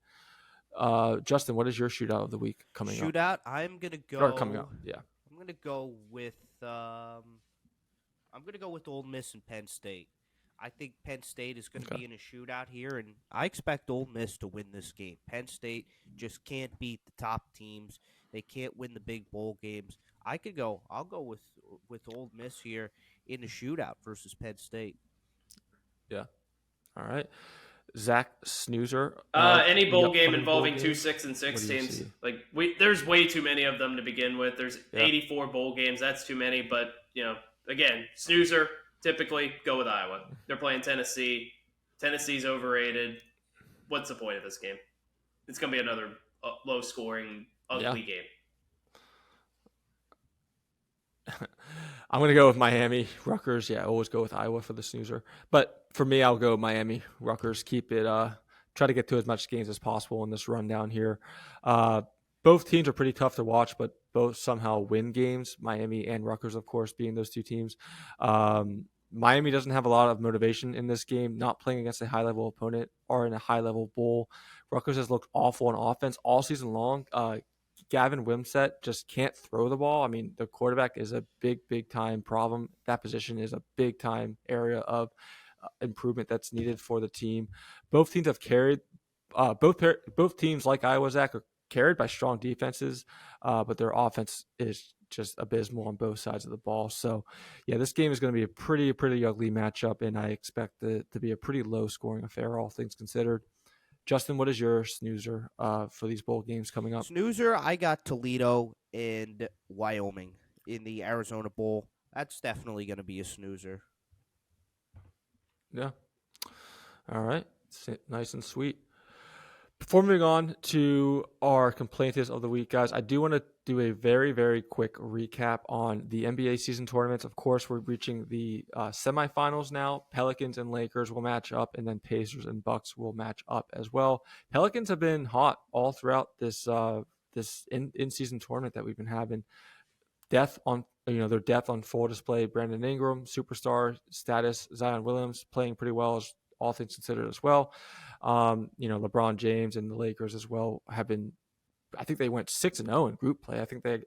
[SPEAKER 5] Justin, what is your shootout of the week coming up?
[SPEAKER 3] Shootout, I'm gonna go.
[SPEAKER 5] Or coming up, yeah.
[SPEAKER 3] I'm gonna go with Ole Miss and Penn State. I think Penn State is going to be in a shootout here, and I expect Ole Miss to win this game. Penn State just can't beat the top teams. They can't win the big bowl games. I'll go with Ole Miss here in the shootout versus Penn State.
[SPEAKER 5] Yeah. All right. Zach, snoozer.
[SPEAKER 1] Any bowl game
[SPEAKER 5] upcoming
[SPEAKER 1] involving
[SPEAKER 5] bowl
[SPEAKER 1] 2
[SPEAKER 5] games?
[SPEAKER 1] 6 and 6
[SPEAKER 5] What do you
[SPEAKER 1] teams.
[SPEAKER 5] see?
[SPEAKER 1] Like there's way too many of them to begin with. There's
[SPEAKER 5] Yeah.
[SPEAKER 1] 84 bowl games. That's too many. But again, snoozer. Typically, go with Iowa. They're playing Tennessee. Tennessee's overrated. What's the point of this game? It's going to be another low-scoring, ugly game.
[SPEAKER 5] I'm going to go with Miami. Rutgers, yeah, always go with Iowa for the snoozer. But for me, I'll go Miami. Rutgers, keep it, try to get to as much games as possible in this rundown here. Both teams are pretty tough to watch, but both somehow win games. Miami and Rutgers, of course, being those two teams. Miami doesn't have a lot of motivation in this game, not playing against a high-level opponent or in a high-level bowl. Rutgers has looked awful on offense all season long. Gavin Wimsett just can't throw the ball. I mean, the quarterback is a big-time problem. That position is a big-time area of improvement that's needed for the team. Both teams have carried both teams, like Iowa, Zach, are carried by strong defenses, but their offense is just abysmal on both sides of the ball. So, yeah, this game is going to be a pretty ugly matchup, and I expect it to be a pretty low-scoring affair, all things considered. Justin, what is your snoozer for these bowl games coming up?
[SPEAKER 3] Snoozer, I got Toledo and Wyoming in the Arizona Bowl. That's definitely going to be a snoozer.
[SPEAKER 5] Yeah. All right. Nice and sweet. Before moving on to our complaints of the week, guys, I do want to do a very quick recap on the NBA season tournaments. Of course, we're reaching the semifinals now. Pelicans and Lakers will match up, and then Pacers and Bucks will match up as well. Pelicans have been hot all throughout this in-season tournament that we've been having. Their depth on full display. Brandon Ingram, superstar status. Zion Williams playing pretty well, as all things considered as well. LeBron James and the Lakers as well have been. I think they went 6-0 in group play. I think they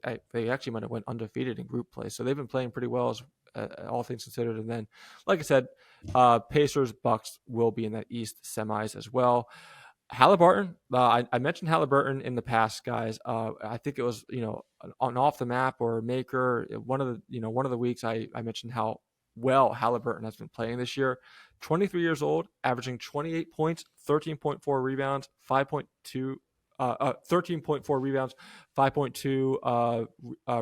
[SPEAKER 5] actually might have went undefeated in group play. So they've been playing pretty well, as all things considered. And then, like I said, Pacers, Bucks will be in that East semis as well. Halliburton, I mentioned Halliburton in the past, guys. I think it was an off the map or maker. One of the weeks I mentioned how well Halliburton has been playing this year. 23 years old, averaging 28 points, 13.4 rebounds, 13.4 rebounds, 5.2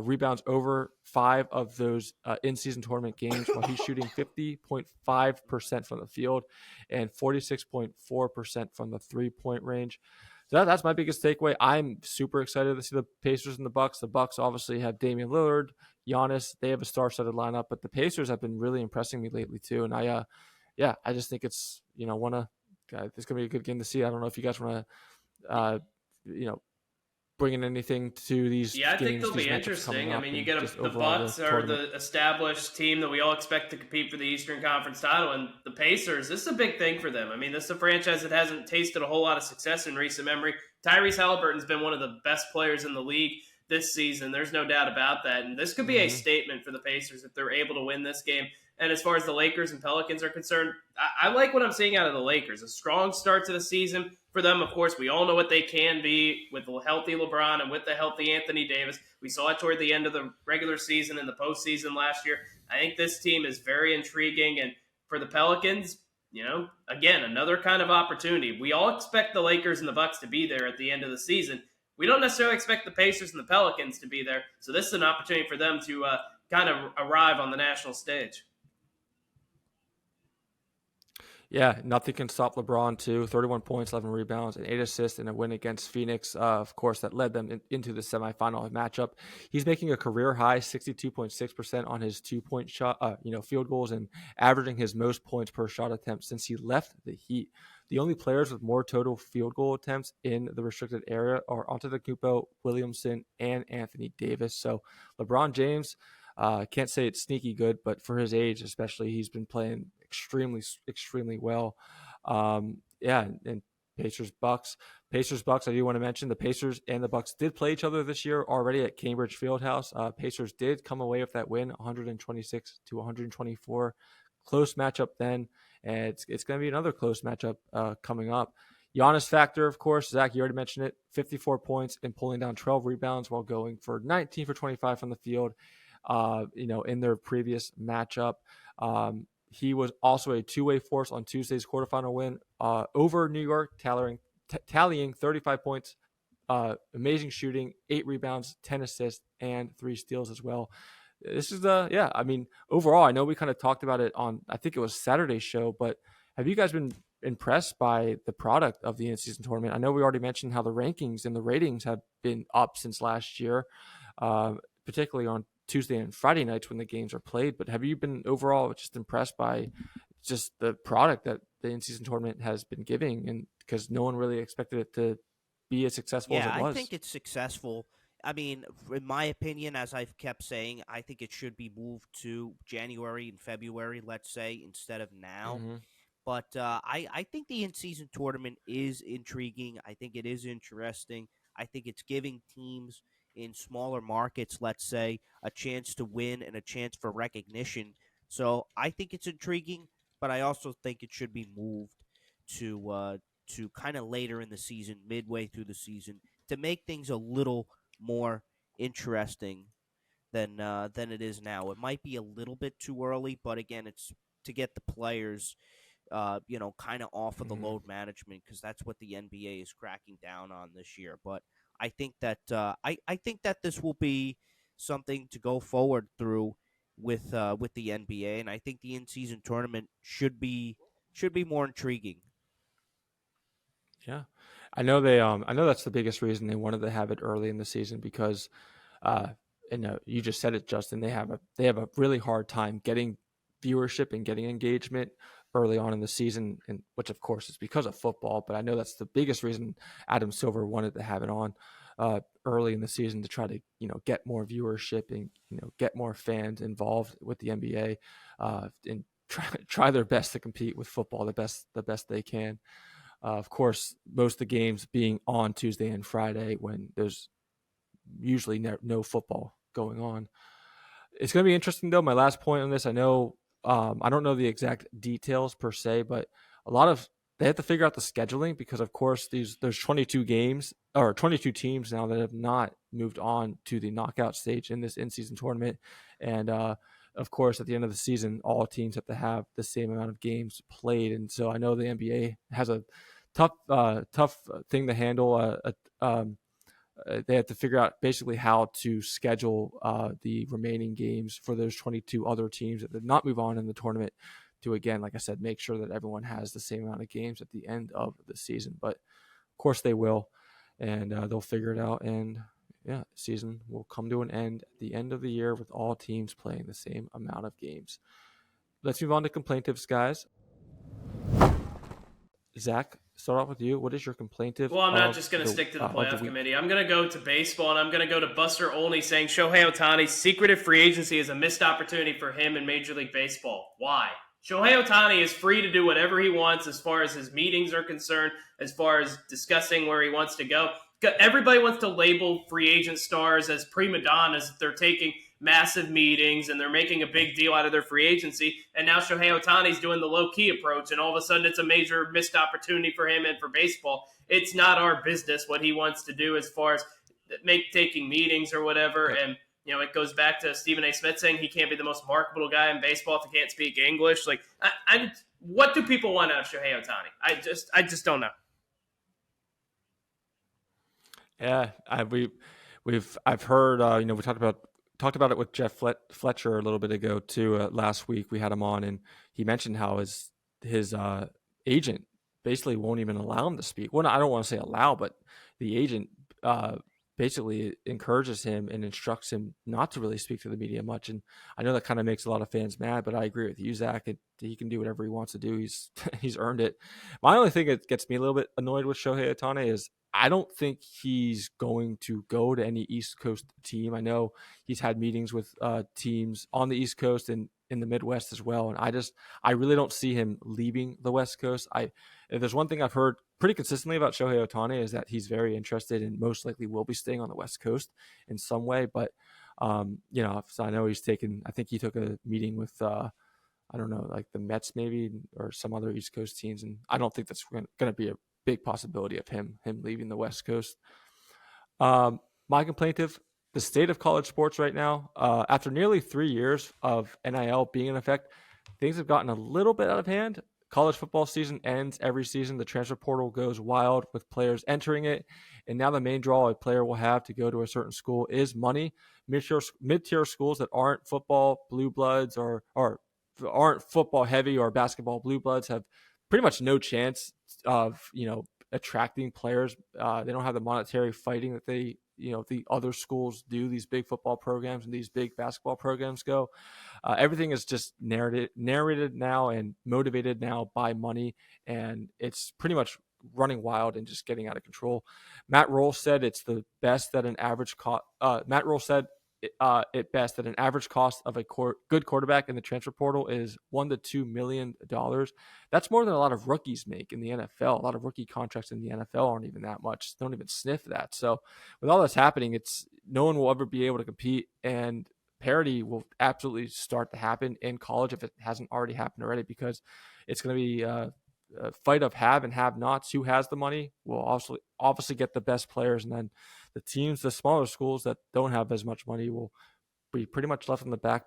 [SPEAKER 5] rebounds over 5 of those in-season tournament games, while he's shooting 50.5% from the field and 46.4% from the three-point range. So that's my biggest takeaway. I'm super excited to see the Pacers and the Bucks. The Bucks obviously have Damian Lillard, Giannis. They have a star-studded lineup, but the Pacers have been really impressing me lately too. And I just think it's it's gonna be a good game to see. I don't know if you guys want to bring in anything to these.
[SPEAKER 1] Yeah, I think
[SPEAKER 5] games,
[SPEAKER 1] they'll be interesting. I mean, you get the Bucks are the established team that we all expect to compete for the Eastern Conference title, and the Pacers, this is a big thing for them. I mean, this is a franchise that hasn't tasted a whole lot of success in recent memory. Tyrese Halliburton's been one of the best players in the league this season. There's no doubt about that, and this could be a statement for the Pacers if they're able to win this game. And as far as the Lakers and Pelicans are concerned, I like what I'm seeing out of the Lakers. A strong start to the season for them. Of course, we all know what they can be with the healthy LeBron and with the healthy Anthony Davis. We saw it toward the end of the regular season and the postseason last year. I think this team is very intriguing. And for the Pelicans, again, another kind of opportunity. We all expect the Lakers and the Bucks to be there at the end of the season. We don't necessarily expect the Pacers and the Pelicans to be there. So this is an opportunity for them to kind of arrive on the national stage.
[SPEAKER 5] Yeah, nothing can stop LeBron too. 31 points, 11 rebounds, and 8 assists in a win against Phoenix, of course, that led them into the semifinal matchup. He's making a career high 62.6% on his 2-point shot, field goals, and averaging his most points per shot attempt since he left the Heat. The only players with more total field goal attempts in the restricted area are Antetokounmpo, Williamson, and Anthony Davis. So LeBron James, can't say it's sneaky good, but for his age, especially, he's been playing extremely, extremely well. And Pacers Bucks. Pacers Bucks. I do want to mention the Pacers and the Bucks did play each other this year already at Cambridge Fieldhouse. Pacers did come away with that win, 126 to 124. Close matchup then, and it's going to be another close matchup coming up. Giannis factor, of course, Zach, you already mentioned it, 54 points and pulling down 12 rebounds while going for 19 for 25 from the field. In their previous matchup. He was also a two-way force on Tuesday's quarterfinal win over New York, tallying 35 points, amazing shooting, 8 rebounds, 10 assists, and 3 steals as well. This is overall, I know we kind of talked about it on, I think it was Saturday's show, but have you guys been impressed by the product of the in-season tournament? I know we already mentioned how the rankings and the ratings have been up since last year, particularly on Tuesday and Friday nights when the games are played. But have you been overall just impressed by just the product that the in-season tournament has been giving? And because no one really expected it to be as successful as it was.
[SPEAKER 3] Yeah, I think it's successful. I mean, in my opinion, as I've kept saying, I think it should be moved to January and February, let's say, instead of now.
[SPEAKER 5] Mm-hmm.
[SPEAKER 3] But I think the in-season tournament is intriguing. I think it is interesting. I think it's giving teams in smaller markets, let's say, a chance to win and a chance for recognition. So I think it's intriguing, but I also think it should be moved to kind of later in the season, midway through the season, to make things a little more interesting than it is now. It might be a little bit too early, but again, it's to get the players kind of off of the load management, because that's what the NBA is cracking down on this year. But I think that I think that this will be something to go forward through with the NBA, and I think the in-season tournament should be more intriguing.
[SPEAKER 5] Yeah, I know they. I know that's the biggest reason they wanted to have it early in the season because, you just said it, Justin. They have a really hard time getting viewership and getting engagement early on in the season, and which of course is because of football. But I know that's the biggest reason Adam Silver wanted to have it on early in the season to try to get more viewership and get more fans involved with the NBA and try their best to compete with football the best they can. Of course, most of the games being on Tuesday and Friday when there's usually no football going on. It's going to be interesting, though. My last point on this, I know I don't know the exact details per se, but they have to figure out the scheduling because, of course, there's 22 games or 22 teams now that have not moved on to the knockout stage in this in-season tournament, and of course, at the end of the season, all teams have to have the same amount of games played, and so I know the NBA has a tough thing to handle. They have to figure out basically how to schedule the remaining games for those 22 other teams that did not move on in the tournament to, again, like I said, make sure that everyone has the same amount of games at the end of the season. But of course they will, and they'll figure it out. And yeah, the season will come to an end at the end of the year with all teams playing the same amount of games. Let's move on to complaintives, guys. Zach, start off with you. What is your complaintive?
[SPEAKER 1] Well, I'm not just going to stick to the playoff committee. I'm going to go to baseball, and I'm going to go to Buster Olney saying Shohei Ohtani's secretive free agency is a missed opportunity for him in Major League Baseball. Why? Shohei Ohtani is free to do whatever he wants as far as his meetings are concerned, as far as discussing where he wants to go. Everybody wants to label free agent stars as prima donnas if they're taking massive meetings and they're making a big deal out of their free agency. And now Shohei Ohtani's doing the low-key approach, and all of a sudden it's a major missed opportunity for him and for baseball. It's not our business what he wants to do as far as taking meetings or whatever. And, it goes back to Stephen A. Smith saying he can't be the most marketable guy in baseball if he can't speak English. Like, what do people want out of Shohei Ohtani? I just don't know.
[SPEAKER 5] Yeah, I've heard we talked about it with Jeff Fletcher a little bit ago too. Last week we had him on, and he mentioned how his agent basically won't even allow him to speak. Well, I don't want to say allow, but the agent basically encourages him and instructs him not to really speak to the media much. And I know that kind of makes a lot of fans mad, but I agree with you, Zach. He can do whatever he wants to do. He's he's earned it. My only thing that gets me a little bit annoyed with Shohei Ohtani is I don't think he's going to go to any East Coast team. I know he's had meetings with teams on the East Coast and in the Midwest as well. And I really don't see him leaving the West Coast. If there's one thing I've heard pretty consistently about Shohei Ohtani is that he's very interested and most likely will be staying on the West Coast in some way. But, so I know I think he took a meeting with, I don't know, like the Mets maybe or some other East Coast teams. And I don't think that's going to be a big possibility of him leaving the West Coast. My complaint of the state of college sports right now, after nearly 3 years of NIL being in effect, things have gotten a little bit out of hand. College football season ends every season. The transfer portal goes wild with players entering it. And now the main draw a player will have to go to a certain school is money. Mid-tier schools that aren't football blue bloods or aren't football heavy or basketball blue bloods have pretty much no chance of, attracting players. They don't have the monetary fighting that the other schools do. These big football programs and these big basketball programs go. Everything is just narrated now and motivated now by money, and it's pretty much running wild and just getting out of control. Matt Rule said it's the best that an average cost. Matt Rule said it best that an average cost of a good quarterback in the transfer portal is $1 to $2 million. That's more than a lot of rookies make in the NFL. A lot of rookie contracts in the NFL aren't even that much. They don't even sniff that. So with all this happening, no one will ever be able to compete, and parity will absolutely start to happen in college if it hasn't already happened already, because it's going to be a fight of have and have nots. Who has the money will obviously get the best players, and then the smaller schools that don't have as much money will be pretty much left on the back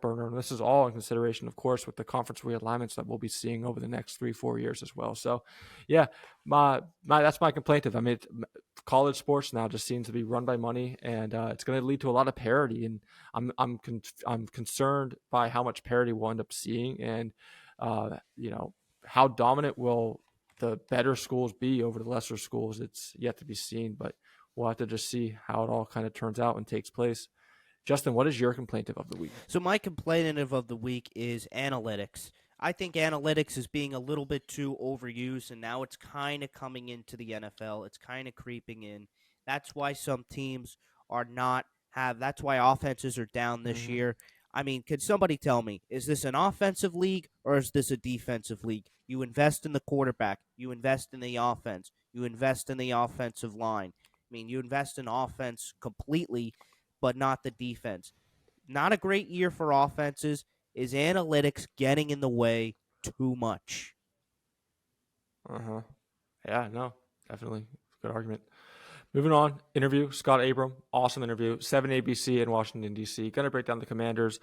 [SPEAKER 5] burner. And this is all in consideration, of course, with the conference realignments that we'll be seeing over the next 3-4 years as well. So, yeah, that's my complaint of. I mean, college sports now just seems to be run by money, and it's going to lead to a lot of parity. And I'm concerned by how much parity we'll end up seeing, and how dominant will the better schools be over the lesser schools. It's yet to be seen, but we'll have to just see how it all kind of turns out and takes place. Justin, what is your complaintive of the week?
[SPEAKER 3] So my complaintive of the week is analytics. I think analytics is being a little bit too overused, and now it's kind of coming into the NFL. It's kind of creeping in. That's why some teams that's why offenses are down this year. I mean, could somebody tell me, is this an offensive league or is this a defensive league? You invest in the quarterback. You invest in the offense. You invest in the offensive line. I mean, you invest in offense completely, but not the defense. Not a great year for offenses. Is analytics getting in the way too much?
[SPEAKER 5] Yeah, no, definitely. Good argument. Moving on, interview, Scott Abram, awesome interview, 7 ABC in Washington, D.C. Going to break down the Commanders,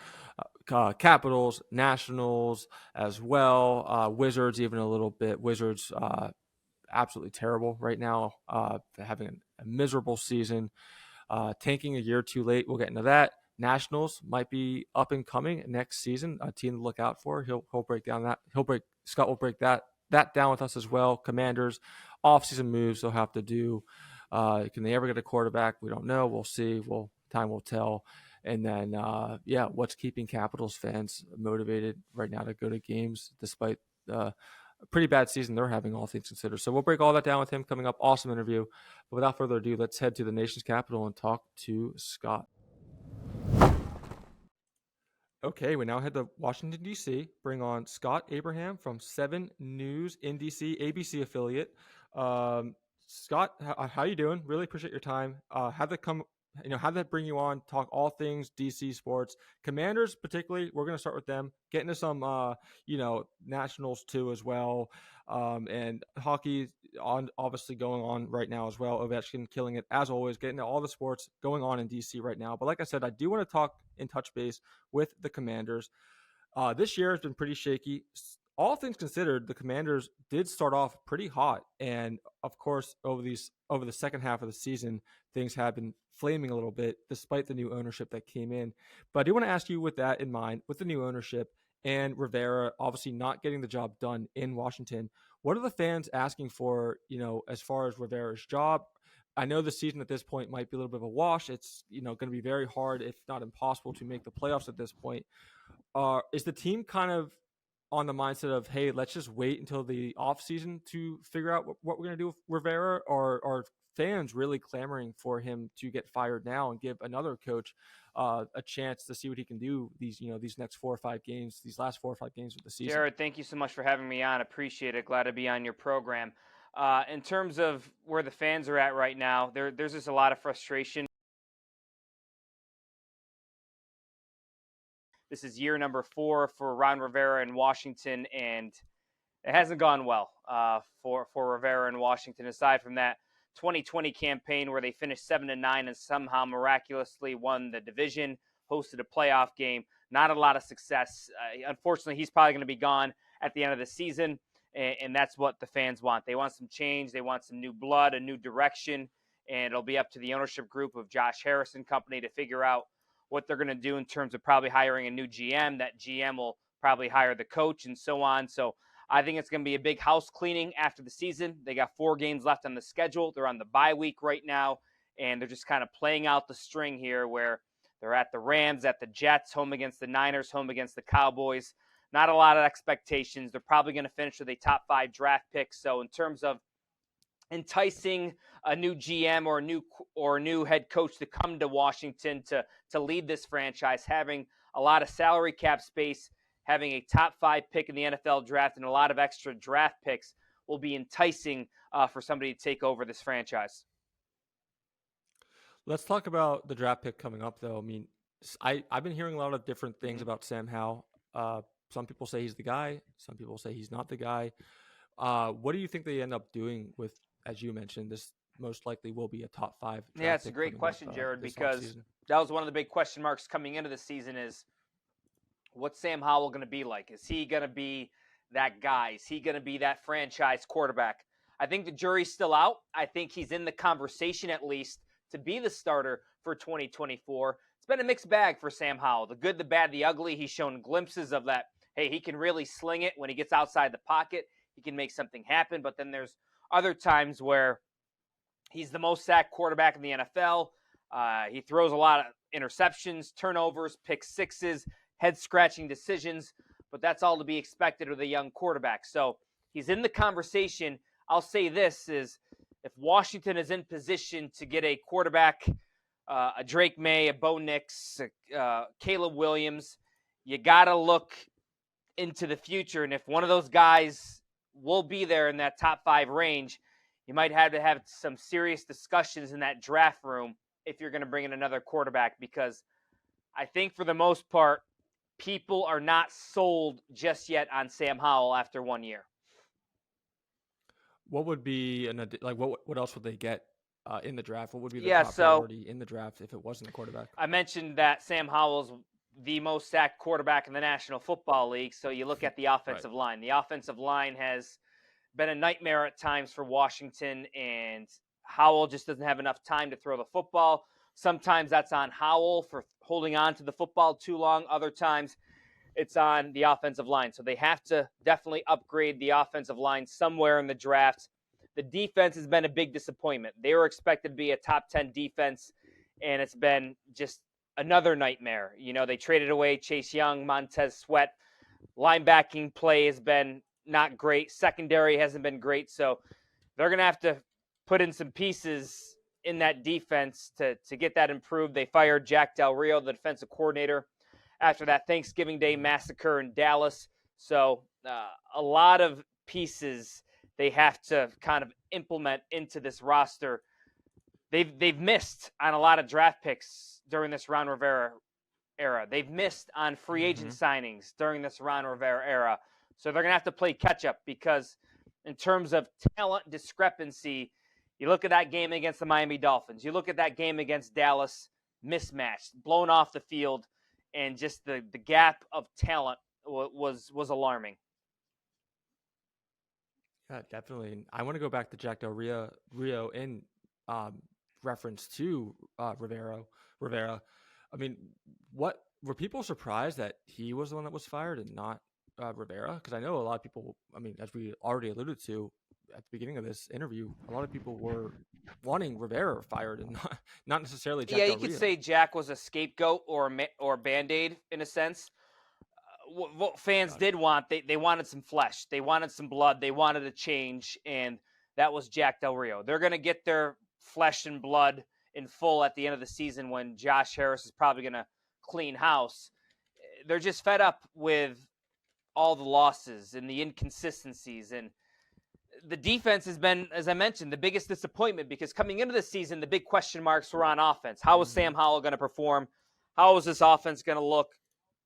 [SPEAKER 5] Capitals, Nationals as well, Wizards even a little bit. Wizards absolutely terrible right now, having a miserable season, tanking a year too late. We'll get into that. Nationals might be up and coming next season, a team to look out for. He'll break down that. Scott will break that down with us as well. Commanders, offseason moves they'll have to do. Can they ever get a quarterback? We don't know. We'll see. Time will tell. And then, what's keeping Capitals fans motivated right now to go to games despite a pretty bad season they're having, all things considered. So we'll break all that down with him coming up. Awesome interview. But without further ado, let's head to the nation's capital and talk to Scott. Okay, we now head to Washington, D.C., bring on Scott Abraham from 7 News in D.C., ABC affiliate. Scott, how you doing? Really appreciate your time. How'd that bring you on? Talk all things DC sports, Commanders particularly. We're going to start with them. Get into some, Nationals too as well, and hockey obviously going on right now as well. Ovechkin killing it as always. Getting into all the sports going on in DC right now. But like I said, I do want to talk and touch base with the Commanders. This year has been pretty shaky. All things considered, the Commanders did start off pretty hot, and of course, over the second half of the season, things have been flaming a little bit, despite the new ownership that came in. But I do want to ask you, with that in mind, with the new ownership and Rivera obviously not getting the job done in Washington. What are the fans asking for, as far as Rivera's job? I know the season at this point might be a little bit of a wash. It's, going to be very hard, if not impossible, to make the playoffs at this point. Is the team kind of on the mindset of, hey, let's just wait until the offseason to figure out what we're going to do with Rivera? Or are fans really clamoring for him to get fired now and give another coach a chance to see what he can do these next 4 or 5 games, these last 4 or 5 games of the season?
[SPEAKER 2] Jared, thank you so much for having me on. Appreciate it. Glad to be on your program. In terms of where the fans are at right now, there's just a lot of frustration. This is year number 4 for Ron Rivera in Washington, and it hasn't gone well for Rivera in Washington. Aside from that 2020 campaign where they finished 7-9 and somehow miraculously won the division, hosted a playoff game, not a lot of success. Unfortunately, he's probably going to be gone at the end of the season, and that's what the fans want. They want some change. They want some new blood, a new direction, and it'll be up to the ownership group of Josh Harrison Company to figure out what they're going to do in terms of probably hiring a new GM. That GM will probably hire the coach and so on. So I think it's going to be a big house cleaning after the season. They got 4 games left on the schedule. They're on the bye week right now, and they're just kind of playing out the string here where they're at the Rams, at the Jets, home against the Niners, home against the Cowboys. Not a lot of expectations. They're probably going to finish with a top 5 draft pick. So in terms of enticing a new GM or a new head coach to come to Washington to lead this franchise, having a lot of salary cap space, having a top 5 pick in the NFL draft, and a lot of extra draft picks will be enticing for somebody to take over this franchise.
[SPEAKER 5] Let's talk about the draft pick coming up, though. I mean, I've been hearing a lot of different things about Sam Howell. Some people say he's the guy. Some people say he's not the guy. What do you think they end up doing with, as you mentioned, this most likely will be a top 5 draft pick?
[SPEAKER 2] Yeah, it's a great question, Jared, because that was one of the big question marks coming into the season is, what's Sam Howell going to be like? Is he going to be that guy? Is he going to be that franchise quarterback? I think the jury's still out. I think he's in the conversation at least to be the starter for 2024. It's been a mixed bag for Sam Howell. The good, the bad, the ugly. He's shown glimpses of that. Hey, he can really sling it when he gets outside the pocket. He can make something happen. But then there's other times where he's the most sacked quarterback in the NFL. He throws a lot of interceptions, turnovers, pick sixes, head-scratching decisions. But that's all to be expected with a young quarterback. So he's in the conversation. I'll say this is, if Washington is in position to get a quarterback, a Drake May, a Bo Nix, Caleb Williams, you got to look into the future. And if one of those guys will be there in that top 5 range, you might have to have some serious discussions in that draft room if you're going to bring in another quarterback, because I think for the most part, people are not sold just yet on Sam Howell after 1 year.
[SPEAKER 5] What would be what else would they get in the draft? What would be the top priority in the draft if it wasn't a quarterback?
[SPEAKER 2] I mentioned that Sam Howell's the most sacked quarterback in the National Football League. So you look at the offensive line. The offensive line has been a nightmare at times for Washington, and Howell just doesn't have enough time to throw the football. Sometimes that's on Howell for holding on to the football too long. Other times it's on the offensive line. So they have to definitely upgrade the offensive line somewhere in the draft. The defense has been a big disappointment. They were expected to be a top 10 defense, and it's been just another nightmare. They traded away Chase Young, Montez Sweat. Linebacking play has been not great. Secondary hasn't been great. So they're going to have to put in some pieces in that defense to get that improved. They fired Jack Del Rio, the defensive coordinator, after that Thanksgiving Day massacre in Dallas. So a lot of pieces they have to kind of implement into this roster. They've missed on a lot of draft picks during this Ron Rivera era. They've missed on free agent signings during this Ron Rivera era. So they're going to have to play catch up, because in terms of talent discrepancy, you look at that game against the Miami Dolphins, you look at that game against Dallas, mismatched, blown off the field, and just the gap of talent was alarming.
[SPEAKER 5] Yeah, definitely. And I want to go back to Jack Del Rio in reference to Rivera. I mean, what were people surprised that he was the one that was fired and not Rivera? Because I know a lot of people. I mean, as we already alluded to at the beginning of this interview, a lot of people were wanting Rivera fired and not necessarily Jack
[SPEAKER 2] Yeah,
[SPEAKER 5] Del
[SPEAKER 2] you could
[SPEAKER 5] Rio.
[SPEAKER 2] say Jack was a scapegoat or Band-Aid in a sense. What fans did want, they wanted some flesh. They wanted some blood. They wanted a change, and that was Jack Del Rio. They're going to get their flesh and blood in full at the end of the season when Josh Harris is probably going to clean house. They're just fed up with all the losses and the inconsistencies, and the defense has been, as I mentioned, the biggest disappointment because coming into the season, the big question marks were on offense. How was Sam Howell going to perform? How was this offense going to look?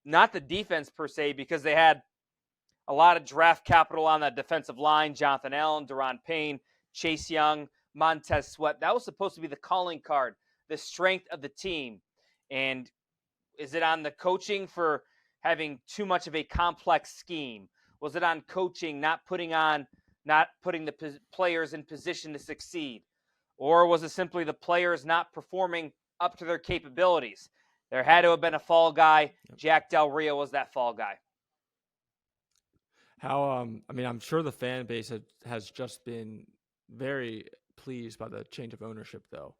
[SPEAKER 2] Not the defense per se, because they had a lot of draft capital on that defensive line. Jonathan Allen, Deron Payne, Chase Young, Montez Sweat. That was supposed to be the calling card, the strength of the team. And is it on the coaching for having too much of a complex scheme? Was it on coaching not putting the players in position to succeed? Or was it simply the players not performing up to their capabilities? There had to have been a fall guy. Jack Del Rio was that fall guy.
[SPEAKER 5] How I mean, I'm sure the fan base has just been very pleased by the change of ownership, though,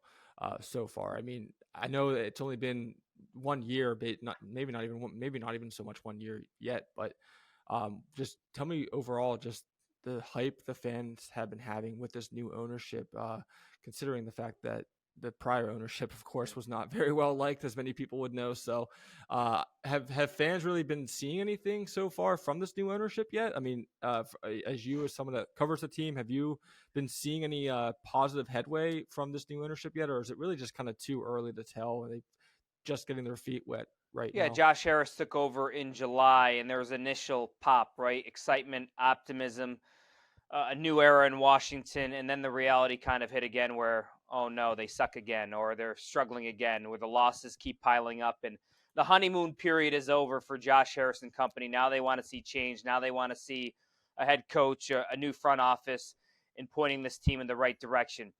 [SPEAKER 5] so far. I mean, I know that it's only been 1 year, maybe not even so much 1 year yet, but just tell me overall, just the hype the fans have been having with this new ownership, considering the fact that the prior ownership, of course, was not very well liked, as many people would know. So, have fans really been seeing anything so far from this new ownership yet? I mean, as someone that covers the team, have you been seeing any positive headway from this new ownership yet, or is it really just kind of too early to tell? Are they just getting their feet wet right now?
[SPEAKER 2] Yeah, Josh Harris took over in July, and there was initial pop, right? Excitement, optimism, a new era in Washington, and then the reality kind of hit again where, oh no, they suck again, or they're struggling again, where the losses keep piling up, and the honeymoon period is over for Josh Harris and company. Now they want to see change. Now they want to see a head coach, a new front office, and pointing this team in the right direction.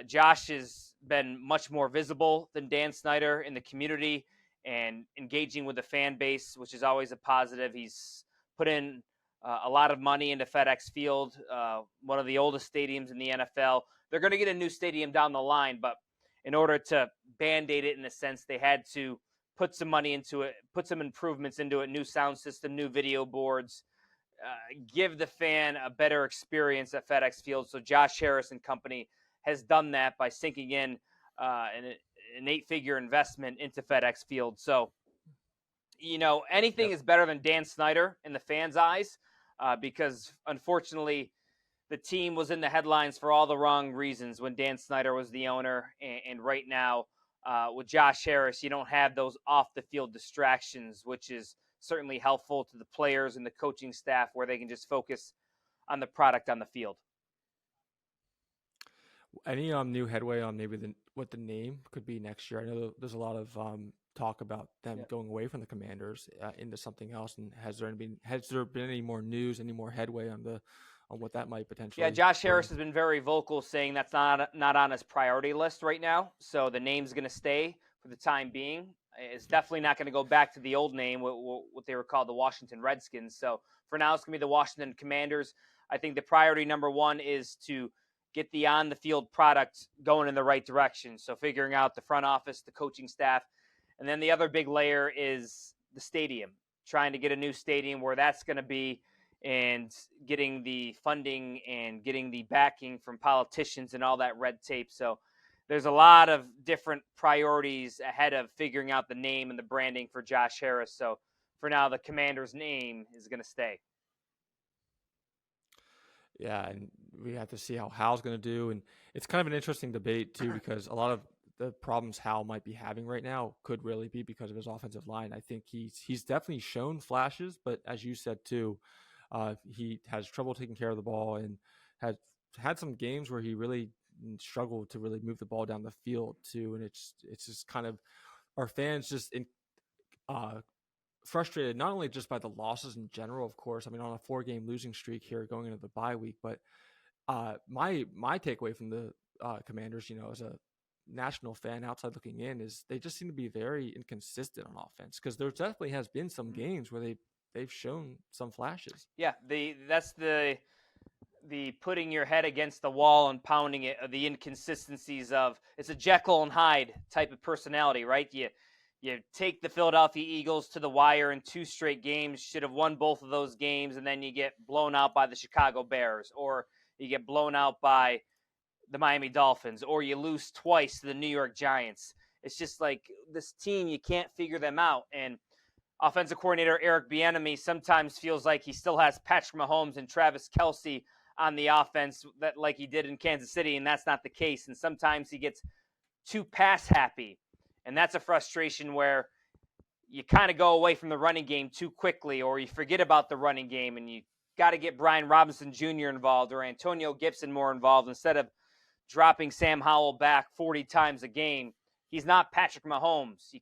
[SPEAKER 2] Josh has been much more visible than Dan Snyder in the community and engaging with the fan base, which is always a positive. He's put in a lot of money into FedEx Field, one of the oldest stadiums in the NFL. They're going to get a new stadium down the line, but in order to Band-Aid it in a sense, they had to put some money into it, put some improvements into it, new sound system, new video boards, give the fan a better experience at FedEx Field. So Josh Harris and company has done that by sinking in an 8-figure investment into FedEx Field. So, anything is better than Dan Snyder in the fans' eyes, because unfortunately the team was in the headlines for all the wrong reasons when Dan Snyder was the owner. And right now with Josh Harris, you don't have those off-the-field distractions, which is certainly helpful to the players and the coaching staff where they can just focus on the product on the field.
[SPEAKER 5] Any new headway on maybe what the name could be next year? I know there's a lot of talk about them going away from the Commanders into something else. And has there been any more news, any more headway on what that might potentially?
[SPEAKER 2] Yeah, Josh Harris has been very vocal, saying that's not on his priority list right now. So the name's going to stay for the time being. It's definitely not going to go back to the old name, what they were called, the Washington Redskins. So for now, it's going to be the Washington Commanders. I think the priority number one is to get the on-the-field product going in the right direction. So figuring out the front office, the coaching staff. And then the other big layer is the stadium, trying to get a new stadium where that's going to be, and getting the funding and getting the backing from politicians and all that red tape. So there's a lot of different priorities ahead of figuring out the name and the branding for Josh Harris. So for now, the Commander's name is going to stay.
[SPEAKER 5] Yeah, and we have to see how Hal's going to do. And it's kind of an interesting debate, too, because a lot of the problems Hal might be having right now could really be because of his offensive line. I think he's definitely shown flashes, but as you said, too, he has trouble taking care of the ball and has had some games where he really struggled to really move the ball down the field, too. And it's just kind of our fans just frustrated, not only just by the losses in general, of course. I mean, on a 4-game losing streak here going into the bye week, but my takeaway from the Commanders, as a national fan outside looking in is they just seem to be very inconsistent on offense, because there definitely has been some games where they've shown some flashes.
[SPEAKER 2] Yeah, that's the putting your head against the wall and pounding it, the inconsistencies of, it's a Jekyll and Hyde type of personality, right? You take the Philadelphia Eagles to the wire in 2 straight games, should have won both of those games, and then you get blown out by the Chicago Bears, or you get blown out by the Miami Dolphins, or you lose twice to the New York Giants. It's just like this team, you can't figure them out. And offensive coordinator Eric Bieniemy sometimes feels like he still has Patrick Mahomes and Travis Kelce on the offense, that like he did in Kansas City, and that's not the case. And sometimes he gets too pass happy, and that's a frustration where you kind of go away from the running game too quickly, or you forget about the running game, and you got to get Brian Robinson Jr. involved or Antonio Gibson more involved instead of dropping Sam Howell back 40 times a game. He's not Patrick Mahomes. You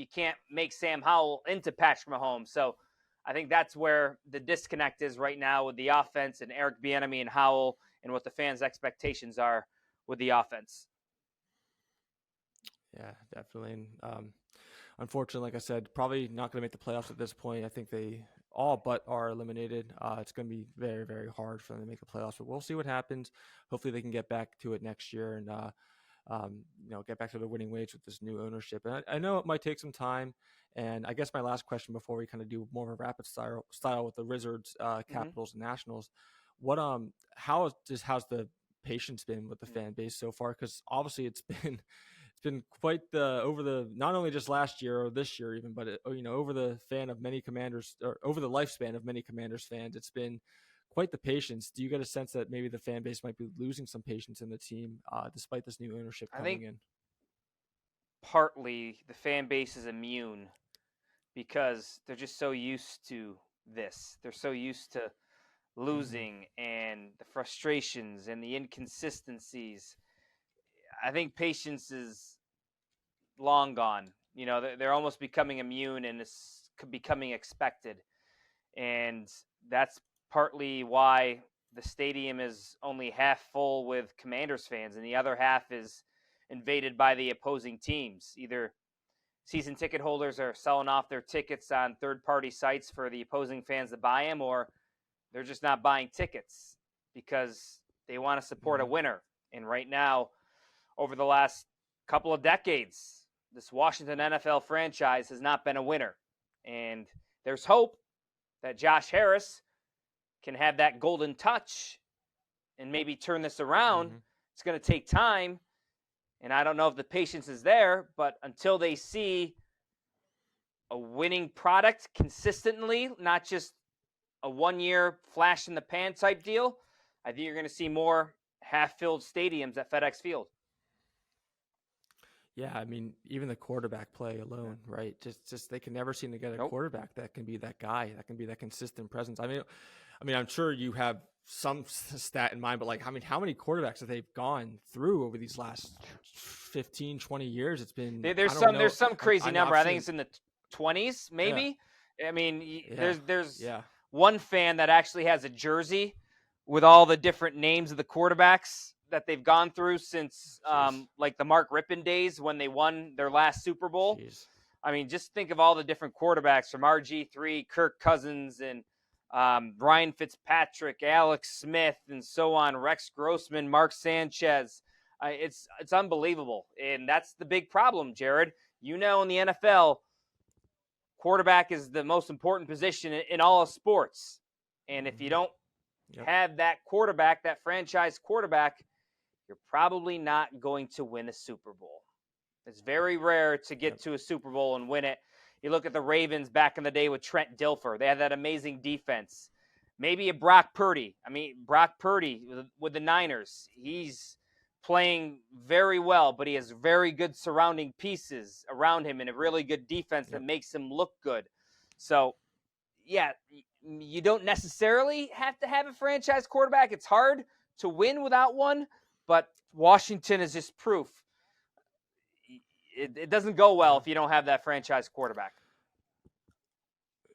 [SPEAKER 2] can't make Sam Howell into Patrick Mahomes. So I think that's where the disconnect is right now with the offense and Eric Bieniemy and Howell, and what the fans' expectations are with the offense.
[SPEAKER 5] Yeah, definitely. And unfortunately, like I said, probably not going to make the playoffs at this point. I think they all but are eliminated. It's going to be very, very hard for them to make the playoffs, but we'll see what happens. Hopefully they can get back to it next year and, get back to the winning ways with this new ownership. And I know it might take some time. And I guess my last question before we kind of do more of a rapid style with the Wizards, Capitals, and Nationals, how's the patience been with the fan base so far? Because obviously it's been quite not only just last year or this year even, but over the fan of many Commanders, or over the lifespan of many Commanders fans, it's been quite the patience. Do you get a sense that maybe the fan base might be losing some patience in the team despite this new ownership coming in?
[SPEAKER 2] Partly the fan base is immune because they're just so used to this. They're so used to losing and the frustrations and the inconsistencies. I think patience is long gone. They're almost becoming immune, and it's becoming expected. And that's partly why the stadium is only half full with Commanders fans, and the other half is invaded by the opposing teams. Either season ticket holders are selling off their tickets on third-party sites for the opposing fans to buy them, or they're just not buying tickets because they want to support a winner. And right now, over the last couple of decades, this Washington NFL franchise has not been a winner. And there's hope that Josh Harris can have that golden touch and maybe turn this around. It's going to take time. And I don't know if the patience is there, but until they see a winning product consistently, not just a one-year flash in the pan type deal, I think you're going to see more half-filled stadiums at FedEx Field.
[SPEAKER 5] Yeah, I mean, even the quarterback play alone, right? Just they can never seem to get a quarterback that can be that guy, that can be that consistent presence. I mean, I'm sure you have some stat in mind, but like, how many quarterbacks have they gone through over these last 15, 20 years? It's been
[SPEAKER 2] there's some crazy number. I think it's in the 20s, maybe. Yeah. I mean, there's one fan that actually has a jersey with all the different names of the quarterbacks that they've gone through since like the Mark Rippon days when they won their last Super Bowl. Jeez. I mean, just think of all the different quarterbacks from RG3, Kirk Cousins, and Ryan Fitzpatrick, Alex Smith, and so on, Rex Grossman, Mark Sanchez. It's unbelievable. And that's the big problem, Jared. In the NFL, quarterback is the most important position in all of sports. And if you don't have that quarterback, that franchise quarterback, you're probably not going to win a Super Bowl. It's very rare to get to a Super Bowl and win it. You look at the Ravens back in the day with Trent Dilfer. They had that amazing defense. Maybe a Brock Purdy. Brock Purdy with the Niners. He's playing very well, but he has very good surrounding pieces around him and a really good defense that makes him look good. So, yeah, you don't necessarily have to have a franchise quarterback. It's hard to win without one, but Washington is just proof. It doesn't go well if you don't have that franchise quarterback.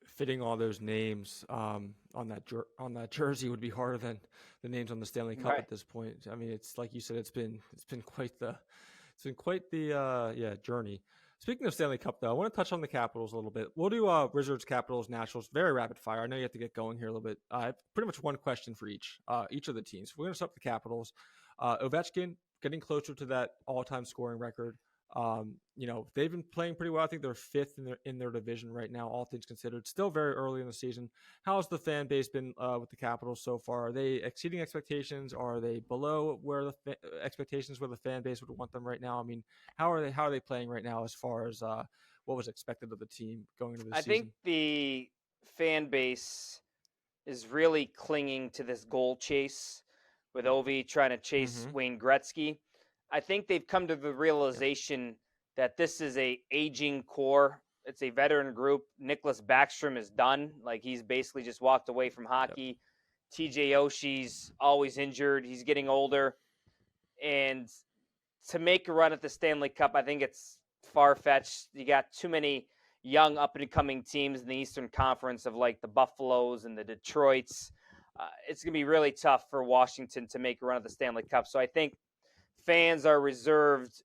[SPEAKER 5] Fitting all those names on that jersey would be harder than the names on the Stanley Cup at this point. I mean, it's like you said, it's been quite the It's been quite the journey. Speaking of Stanley Cup, though, I want to touch on the Capitals a little bit. We'll do Wizards, Capitals, Nationals, very rapid fire. I know you have to get going here a little bit. I have pretty much one question for each of the teams. We're going to start with the Capitals. Ovechkin getting closer to that all-time scoring record. They've been playing pretty well. I think they're fifth in their division right now, all things considered. Still very early in the season. How's the fan base been with the Capitals so far? Are they exceeding expectations? Or are they below where the expectations where the fan base would want them right now? I mean, how are they playing right now as far as what was expected of the team going into the season?
[SPEAKER 2] I think the fan base is really clinging to this goal chase with Ovi trying to chase Wayne Gretzky. I think they've come to the realization that this is a aging core. It's a veteran group. Nicholas Backstrom is done. Like, he's basically just walked away from hockey. Yep. TJ Oshie's always injured. He's getting older. And to make a run at the Stanley Cup, I think it's far-fetched. You got too many young up-and-coming teams in the Eastern Conference of, like, the Buffaloes and the Detroits. It's going to be really tough for Washington to make a run at the Stanley Cup. So I think fans are reserved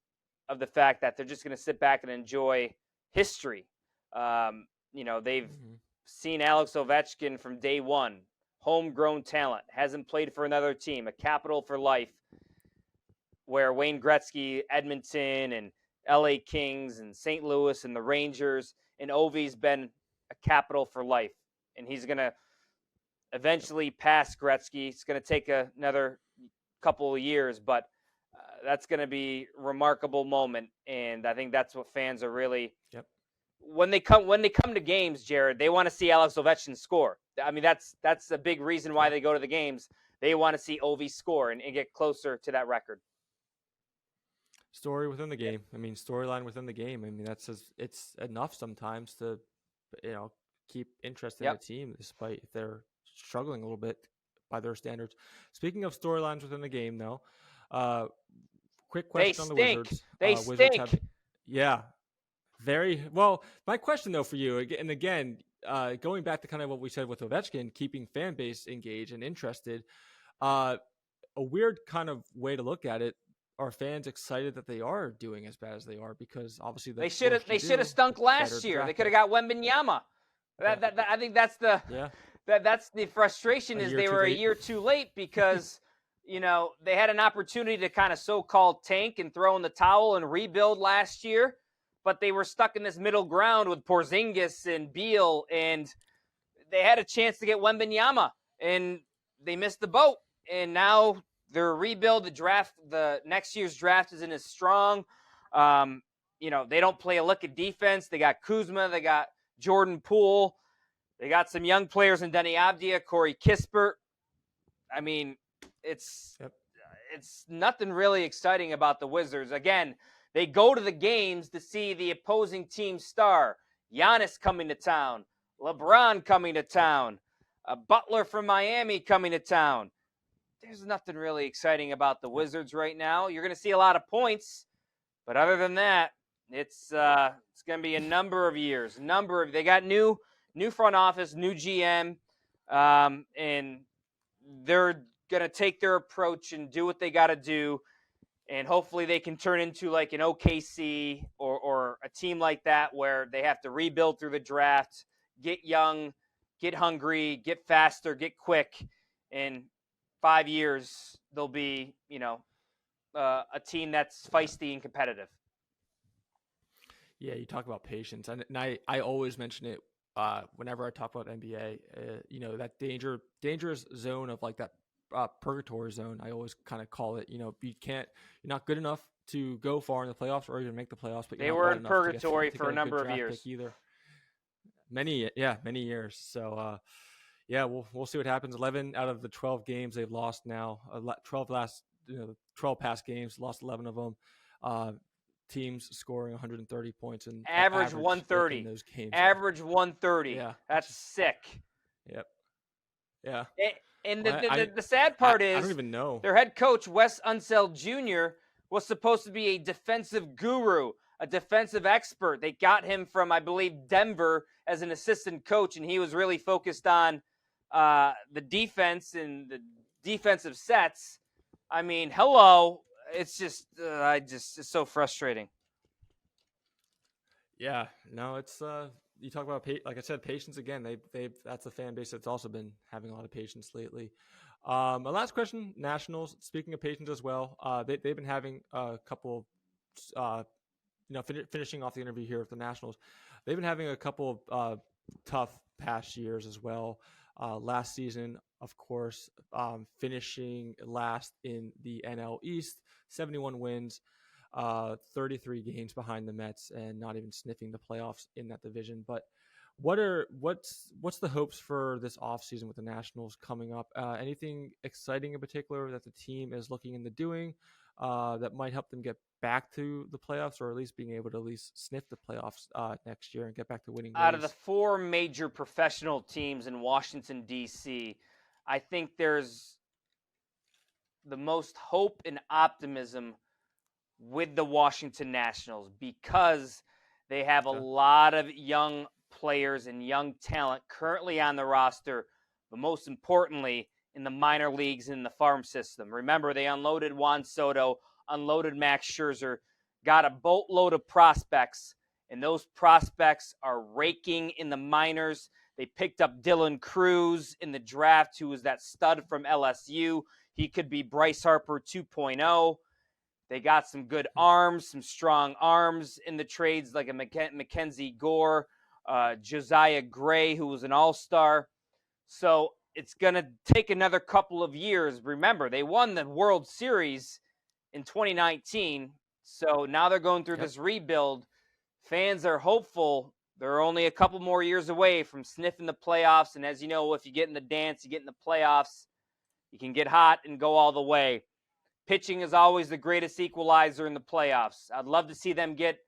[SPEAKER 2] of the fact that they're just going to sit back and enjoy history. They've seen Alex Ovechkin from day one, homegrown talent, hasn't played for another team, a Capital for life, where Wayne Gretzky, Edmonton, and LA Kings, and St. Louis, and the Rangers, and Ovi's been a Capital for life. And he's going to eventually pass Gretzky. It's going to take another couple of years, but that's going to be a remarkable moment, and I think that's what fans are really. Yep. When they come to games, Jared, they want to see Alex Ovechkin score. I mean, that's a big reason why they go to the games. They want to see Ovi score and get closer to that record.
[SPEAKER 5] Story within the game. I mean, storyline within the game. I mean, it's enough sometimes to, keep interest in the team, despite if they're struggling a little bit by their standards. Speaking of storylines within the game, though. Quick question on the Wizards.
[SPEAKER 2] They stink.
[SPEAKER 5] Very well. My question, though, for you, and again, going back to kind of what we said with Ovechkin, keeping fan base engaged and interested, a weird kind of way to look at it. Are fans excited that they are doing as bad as they are? Because obviously
[SPEAKER 2] they should have stunk last year. They could have got Wembanyama. That I think that's the that's the frustration is they were a year too late because. They had an opportunity to kind of so-called tank and throw in the towel and rebuild last year, but they were stuck in this middle ground with Porzingis and Beal, and they had a chance to get Wembanyama, and they missed the boat. And now they're rebuild. The next year's draft isn't as strong. They don't play a lick of defense. They got Kuzma. They got Jordan Poole. They got some young players in Denny Avdia, Corey Kispert. I mean, it's nothing really exciting about the Wizards. Again, they go to the games to see the opposing team star. Giannis coming to town. LeBron coming to town. Butler from Miami coming to town. There's nothing really exciting about the Wizards right now. You're going to see a lot of points, but other than that, it's going to be a number of years. They got new front office, new GM, and they're going to take their approach and do what they got to do, and hopefully they can turn into like an OKC or a team like that where they have to rebuild through the draft, get young, get hungry, get faster, get quick. In 5 years, they'll be, a team that's feisty and competitive.
[SPEAKER 5] Yeah, you talk about patience, and I always mention it whenever I talk about NBA. That dangerous zone of like that purgatory zone. I always kind of call it. You're not good enough to go far in the playoffs or even make the playoffs. But
[SPEAKER 2] they were in purgatory for a number of years.
[SPEAKER 5] Either. Many years. So. We'll see what happens. 11 out of the 12 games they've lost now. 12 past games, lost 11 of them. Teams scoring 130 points and
[SPEAKER 2] average 130
[SPEAKER 5] in those games.
[SPEAKER 2] Average 130.
[SPEAKER 5] Yeah,
[SPEAKER 2] that's sick.
[SPEAKER 5] Yep. Yeah.
[SPEAKER 2] And the sad part is
[SPEAKER 5] I don't even know.
[SPEAKER 2] Their head coach Wes Unseld Jr. was supposed to be a defensive guru, a defensive expert. They got him from, I believe, Denver as an assistant coach, and he was really focused on the defense and the defensive sets. I mean, hello. it's it's so frustrating.
[SPEAKER 5] Yeah, no, it's you talk about like I said, patience again. They that's a fan base that's also been having a lot of patience lately. My last question, Nationals. Speaking of patience as well, they've been having a couple, finishing off the interview here with the Nationals. They've been having a couple of tough past years as well. Last season, of course, finishing last in the NL East, 71 wins. 33 games behind the Mets and not even sniffing the playoffs in that division. But what's the hopes for this offseason with the Nationals coming up? Anything exciting in particular that the team is looking into doing that might help them get back to the playoffs, or at least being able to at least sniff the playoffs next year and get back to winning
[SPEAKER 2] Out of the
[SPEAKER 5] ways?
[SPEAKER 2] 4 major professional teams in Washington, D.C., I think there's the most hope and optimism with the Washington Nationals because they have a lot of young players and young talent currently on the roster, but most importantly, in the minor leagues in the farm system. Remember, they unloaded Juan Soto, unloaded Max Scherzer, got a boatload of prospects, and those prospects are raking in the minors. They picked up Dylan Cruz in the draft, who was that stud from LSU. He could be Bryce Harper 2.0. They got some good arms, some strong arms in the trades, like a Mackenzie Gore, Josiah Gray, who was an all-star. So it's going to take another couple of years. Remember, they won the World Series in 2019, so now they're going through this rebuild. Fans are hopeful. They're only a couple more years away from sniffing the playoffs, and as you know, if you get in the dance, you get in the playoffs, you can get hot and go all the way. Pitching is always the greatest equalizer in the playoffs. I'd love to see them get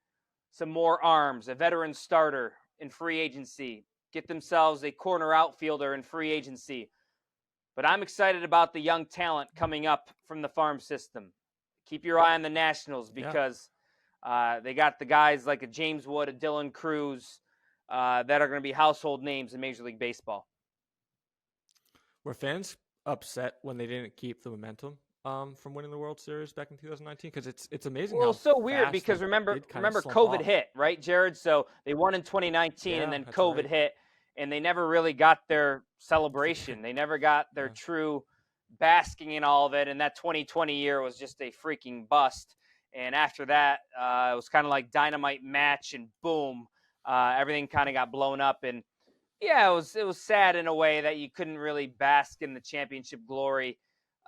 [SPEAKER 2] some more arms, a veteran starter in free agency, get themselves a corner outfielder in free agency. But I'm excited about the young talent coming up from the farm system. Keep your eye on the Nationals because they got the guys like a James Wood, a Dylan Cruz that are going to be household names in Major League Baseball.
[SPEAKER 5] Were fans upset when they didn't keep the momentum from winning the World Series back in 2019? Because it's amazing.
[SPEAKER 2] Well,
[SPEAKER 5] how
[SPEAKER 2] it's so weird
[SPEAKER 5] fast
[SPEAKER 2] because
[SPEAKER 5] it
[SPEAKER 2] remember
[SPEAKER 5] slump
[SPEAKER 2] COVID
[SPEAKER 5] off.
[SPEAKER 2] hit, right, Jared? So they won in 2019 and then
[SPEAKER 5] that's
[SPEAKER 2] COVID
[SPEAKER 5] right.
[SPEAKER 2] hit, and they never really got their celebration. They never got their true basking in all of it, and that 2020 year was just a freaking bust. And after that, it was kind of like dynamite match, and boom, everything kind of got blown up. And yeah, it was sad in a way that you couldn't really bask in the championship glory.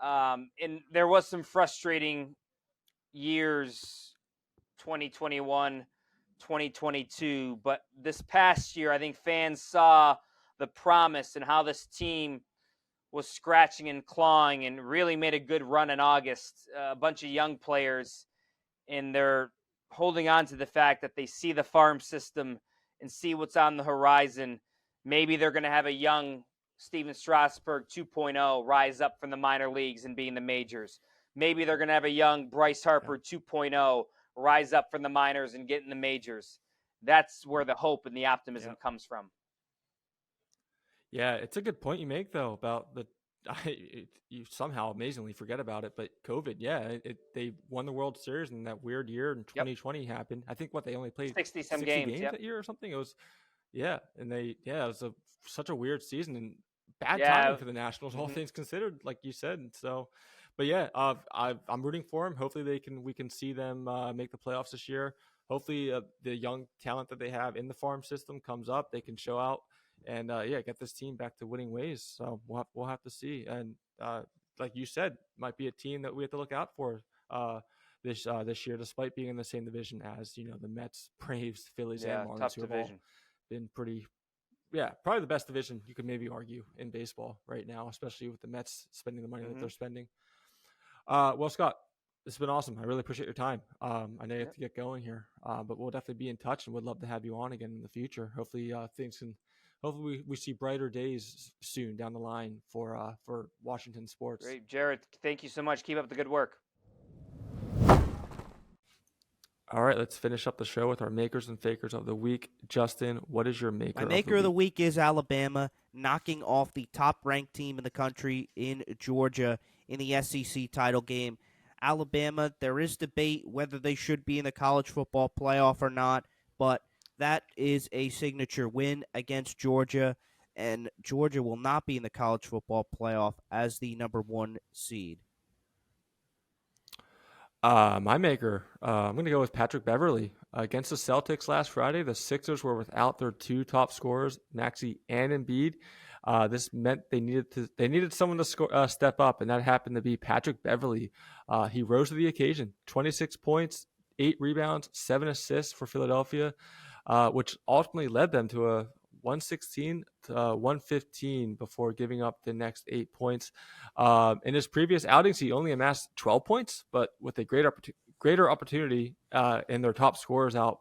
[SPEAKER 2] And there was some frustrating years, 2021, 2022. But this past year, I think fans saw the promise and how this team was scratching and clawing and really made a good run in August. A bunch of young players, and they're holding on to the fact that they see the farm system and see what's on the horizon. Maybe they're going to have a young Steven Strasburg 2.0 rise up from the minor leagues and be in the majors. Maybe they're going to have a young Bryce Harper 2.0 rise up from the minors and get in the majors. That's where the hope and the optimism comes from.
[SPEAKER 5] Yeah, it's a good point you make, though, about you somehow amazingly forget about it, but COVID, they won the World Series in that weird year in 2020 happened. I think they only played
[SPEAKER 2] 60-some games
[SPEAKER 5] that year or something. It was, and it was such a weird season and bad timing for the Nationals, all things considered, like you said. So, but I'm rooting for them. Hopefully we can see them make the playoffs this year. Hopefully the young talent that they have in the farm system comes up. They can show out and get this team back to winning ways. So we'll have to see. And like you said, might be a team that we have to look out for this year, despite being in the same division as the Mets, Braves, Phillies, and Marlins,
[SPEAKER 2] tough
[SPEAKER 5] who have
[SPEAKER 2] division.
[SPEAKER 5] all been pretty. Yeah, probably the best division you could maybe argue in baseball right now, especially with the Mets spending the money that they're spending. Well, Scott, this has been awesome. I really appreciate your time. I know you have to get going here, but we'll definitely be in touch and would love to have you on again in the future. Hopefully hopefully we see brighter days soon down the line for Washington sports.
[SPEAKER 2] Great, Jared. Thank you so much. Keep up the good work.
[SPEAKER 5] All right, let's finish up the show with our makers and fakers of the week. Justin, what is your maker?
[SPEAKER 3] My maker of the week is Alabama, knocking off the top-ranked team in the country in Georgia in the SEC title game. Alabama, there is debate whether they should be in the college football playoff or not, but that is a signature win against Georgia, and Georgia will not be in the college football playoff as the number 1 seed.
[SPEAKER 5] My maker, I'm going to go with Patrick Beverly. Against the Celtics last Friday, the Sixers were without their 2 top scorers, Maxey and Embiid. This meant they needed someone to step up, and that happened to be Patrick Beverly. He rose to the occasion. 26 points, 8 rebounds, 7 assists for Philadelphia, which ultimately led them to a 116 to 115 before giving up the next 8 points. In his previous outings, he only amassed 12 points, but with a greater opportunity in their top scorers out,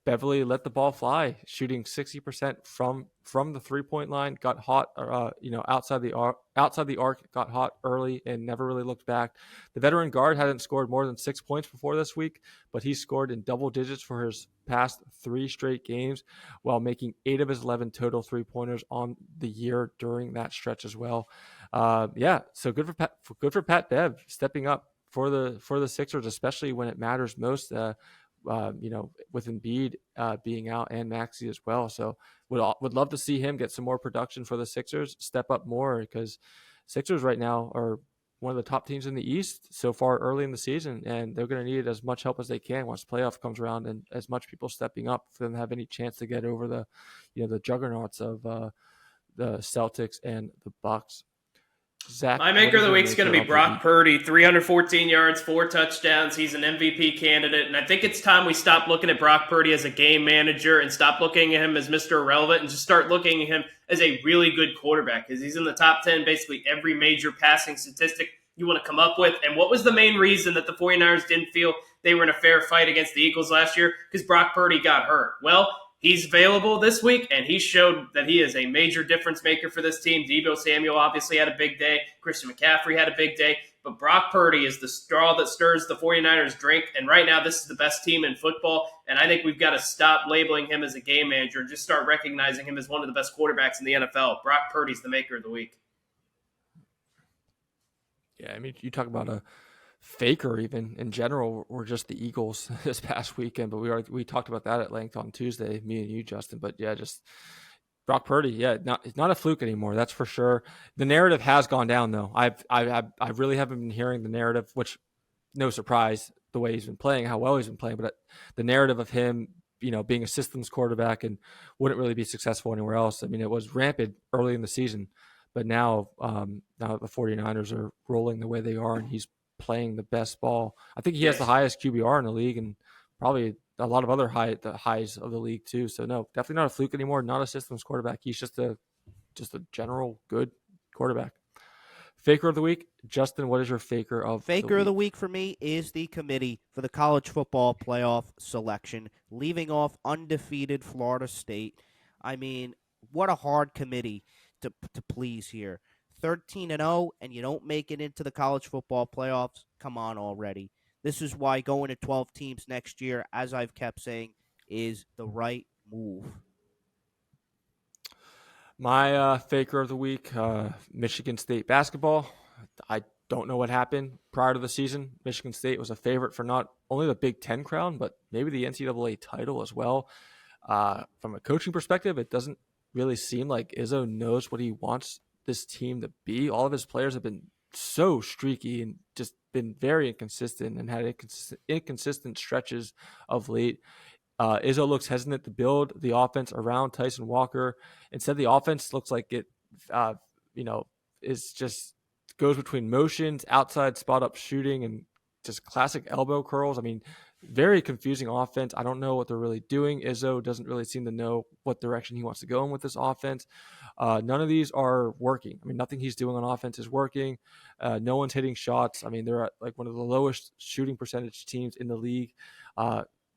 [SPEAKER 5] Beverly let the ball fly, shooting 60% from the 3-point line. Got hot, outside the arc. Got hot early and never really looked back. The veteran guard hadn't scored more than 6 points before this week, but he scored in double digits for his past 3 straight games, while making 8 of his 11 total 3-pointers on the year during that stretch as well. So good for Pat Bev stepping up for the Sixers, especially when it matters most. With Embiid being out and Maxey as well. So would love to see him get some more production for the Sixers, step up more, because Sixers right now are one of the top teams in the East so far early in the season, and they're going to need as much help as they can once playoff comes around, and as much people stepping up for them to have any chance to get over the juggernauts of the Celtics and the Bucks. Zach,
[SPEAKER 1] my maker of the week is going to be Brock Purdy, 314 yards, 4 touchdowns. He's an MVP candidate, and I think it's time we stop looking at Brock Purdy as a game manager and stop looking at him as Mr. Irrelevant and just start looking at him as a really good quarterback, because he's in the top 10 basically every major passing statistic you want to come up with. And what was the main reason that the 49ers didn't feel they were in a fair fight against the Eagles last year? Because Brock Purdy got hurt. Well, he's available this week, and he showed that he is a major difference maker for this team. Deebo Samuel obviously had a big day. Christian McCaffrey had a big day. But Brock Purdy is the straw that stirs the 49ers drink, and right now this is the best team in football, and I think we've got to stop labeling him as a game manager and just start recognizing him as one of the best quarterbacks in the NFL. Brock Purdy's the maker of the week.
[SPEAKER 5] Yeah, I mean, you talk about a faker even in general, or just the Eagles this past weekend, but we talked about that at length on Tuesday, me and you, Justin. But yeah, just Brock Purdy, it's not a fluke anymore, that's for sure. The narrative has gone down though. I really haven't been hearing the narrative, which no surprise the way he's been playing, how well he's been playing, but the narrative of him, being a systems quarterback and wouldn't really be successful anywhere else. I mean, it was rampant early in the season, but now the 49ers are rolling the way they are, and he's playing the best ball. I think he has the highest QBR in the league, and probably a lot of other highs of the league too. So no, definitely not a fluke anymore. Not a systems quarterback. He's just a general good quarterback. Faker of the week, Justin. What is your faker of
[SPEAKER 3] the week for me is the committee for the college football playoff selection, leaving off undefeated Florida State. I mean, what a hard committee to please here. 13-0, and you don't make it into the college football playoffs. Come on already. This is why going to 12 teams next year, as I've kept saying, is the right move.
[SPEAKER 5] My faker of the week, Michigan State basketball. I don't know what happened prior to the season. Michigan State was a favorite for not only the Big Ten crown, but maybe the NCAA title as well. From a coaching perspective, it doesn't really seem like Izzo knows what he wants this team to be. All of his players have been so streaky and just been very inconsistent and had inconsistent stretches of late. Izzo looks hesitant to build the offense around Tyson Walker. Instead, the offense looks like it, is just goes between motions, outside spot up shooting, and just classic elbow curls. I mean, very confusing offense. I don't know what they're really doing. Izzo doesn't really seem to know what direction he wants to go in with this offense. None of these are working. I mean, nothing he's doing on offense is working. No one's hitting shots. I mean, they're at like one of the lowest shooting percentage teams in the league.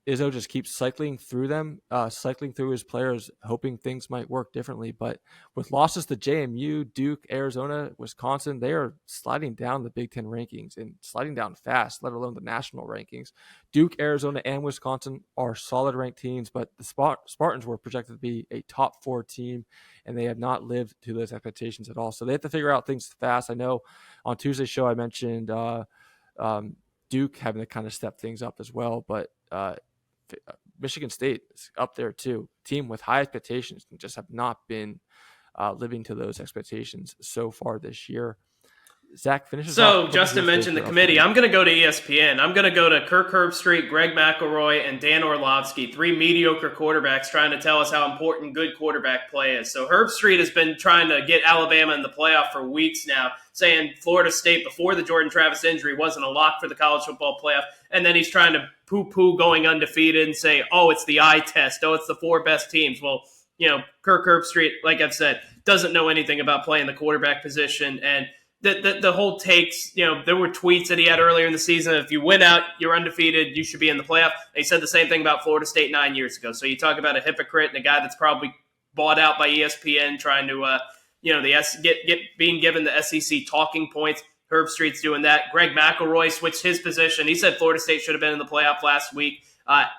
[SPEAKER 5] Izzo just keeps cycling through them, cycling through his players, hoping things might work differently. But with losses to JMU, Duke, Arizona, Wisconsin, they are sliding down the Big Ten rankings and sliding down fast, let alone the national rankings. Duke, Arizona, and Wisconsin are solid ranked teams, but the Spartans were projected to be a top 4 team, and they have not lived to those expectations at all. So they have to figure out things fast. I know on Tuesday's show I mentioned Duke having to kind of step things up as well. But Michigan State is up there too. Team with high expectations and just have not been living to those expectations so far this year. Zach finishes off.
[SPEAKER 1] So Justin mentioned the committee. I'm going to go to ESPN. I'm going to go to Kirk Herbstreit, Greg McElroy, and Dan Orlovsky, 3 mediocre quarterbacks trying to tell us how important good quarterback play is. So Herbstreit has been trying to get Alabama in the playoff for weeks now, saying Florida State before the Jordan Travis injury wasn't a lock for the college football playoff. And then he's trying to poo-poo going undefeated and say, oh, it's the eye test. Oh, it's the 4 best teams. Well, Kirk Herbstreit, like I've said, doesn't know anything about playing the quarterback position. And the whole takes, there were tweets that he had earlier in the season. If you win out, you're undefeated, you should be in the playoff. And he said the same thing about Florida State 9 years ago. So you talk about a hypocrite and a guy that's probably bought out by ESPN trying to, being given the SEC talking points. Herbstreit's doing that. Greg McElroy switched his position. He said Florida State should have been in the playoff last week.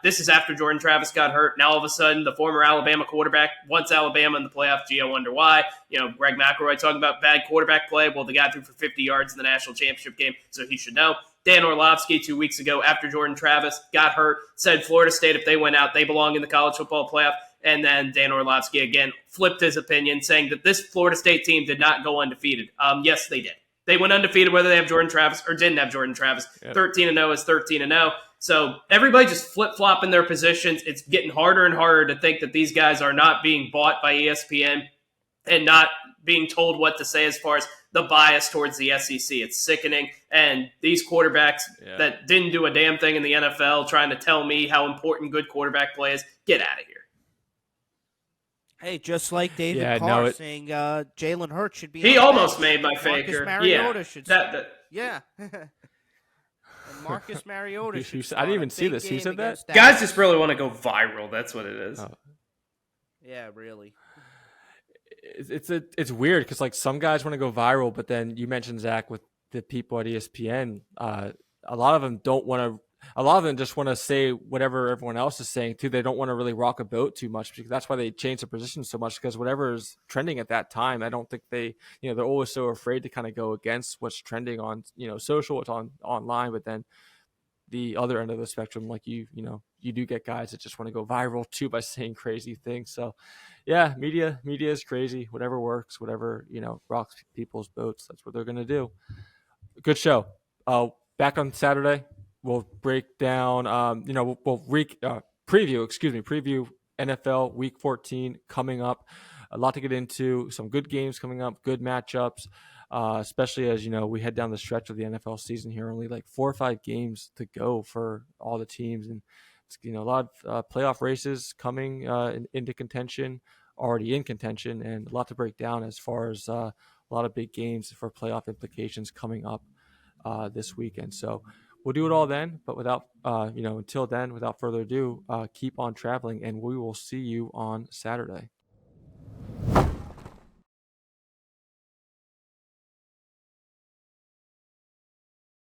[SPEAKER 1] This is after Jordan Travis got hurt. Now all of a sudden, the former Alabama quarterback wants Alabama in the playoff. Gee, I wonder why. Greg McElroy talking about bad quarterback play. Well, the guy threw for 50 yards in the national championship game, so he should know. Dan Orlovsky 2 weeks ago, after Jordan Travis got hurt, said Florida State, if they went out, they belong in the college football playoff. And then Dan Orlovsky again flipped his opinion, saying that this Florida State team did not go undefeated. Yes, they did. They went undefeated whether they have Jordan Travis or didn't have Jordan Travis. 13-0 is 13-0. So everybody just flip-flopping their positions. It's getting harder and harder to think that these guys are not being bought by ESPN and not being told what to say as far as the bias towards the SEC. It's sickening. And these quarterbacks that didn't do a damn thing in the NFL trying to tell me how important good quarterback play is, get out of here.
[SPEAKER 3] Hey, just like David Carr saying Jalen Hurts should be.
[SPEAKER 1] He almost made my faker.
[SPEAKER 3] Marcus Mariota should.
[SPEAKER 1] Yeah.
[SPEAKER 3] And Marcus Mariota should.
[SPEAKER 5] I didn't even see this. He said that.
[SPEAKER 1] Guys just really want to go viral. That's what it is. Oh.
[SPEAKER 3] Yeah, really.
[SPEAKER 5] It's weird because like some guys want to go viral, but then you mentioned Zach with the people at ESPN. A lot of them don't want to. A lot of them just want to say whatever everyone else is saying too. They don't want to really rock a boat too much because that's why they change the position so much, because whatever is trending at that time, I don't think they're always so afraid to kind of go against what's trending on, social, what's on online. But then the other end of the spectrum, like you do get guys that just want to go viral too by saying crazy things. So yeah, media is crazy. Whatever works, whatever, rocks people's boats. That's what they're going to do. Good show. Back on Saturday. We'll break down, preview NFL Week 14 coming up. A lot to get into, some good games coming up, good matchups, especially as, we head down the stretch of the NFL season here. Only like 4 or 5 games to go for all the teams. And, it's, a lot of playoff races coming into contention, already in contention, and a lot to break down as far as a lot of big games for playoff implications coming up this weekend. So, we'll do it all then, but until then, without further ado, keep on traveling, and we will see you on Saturday.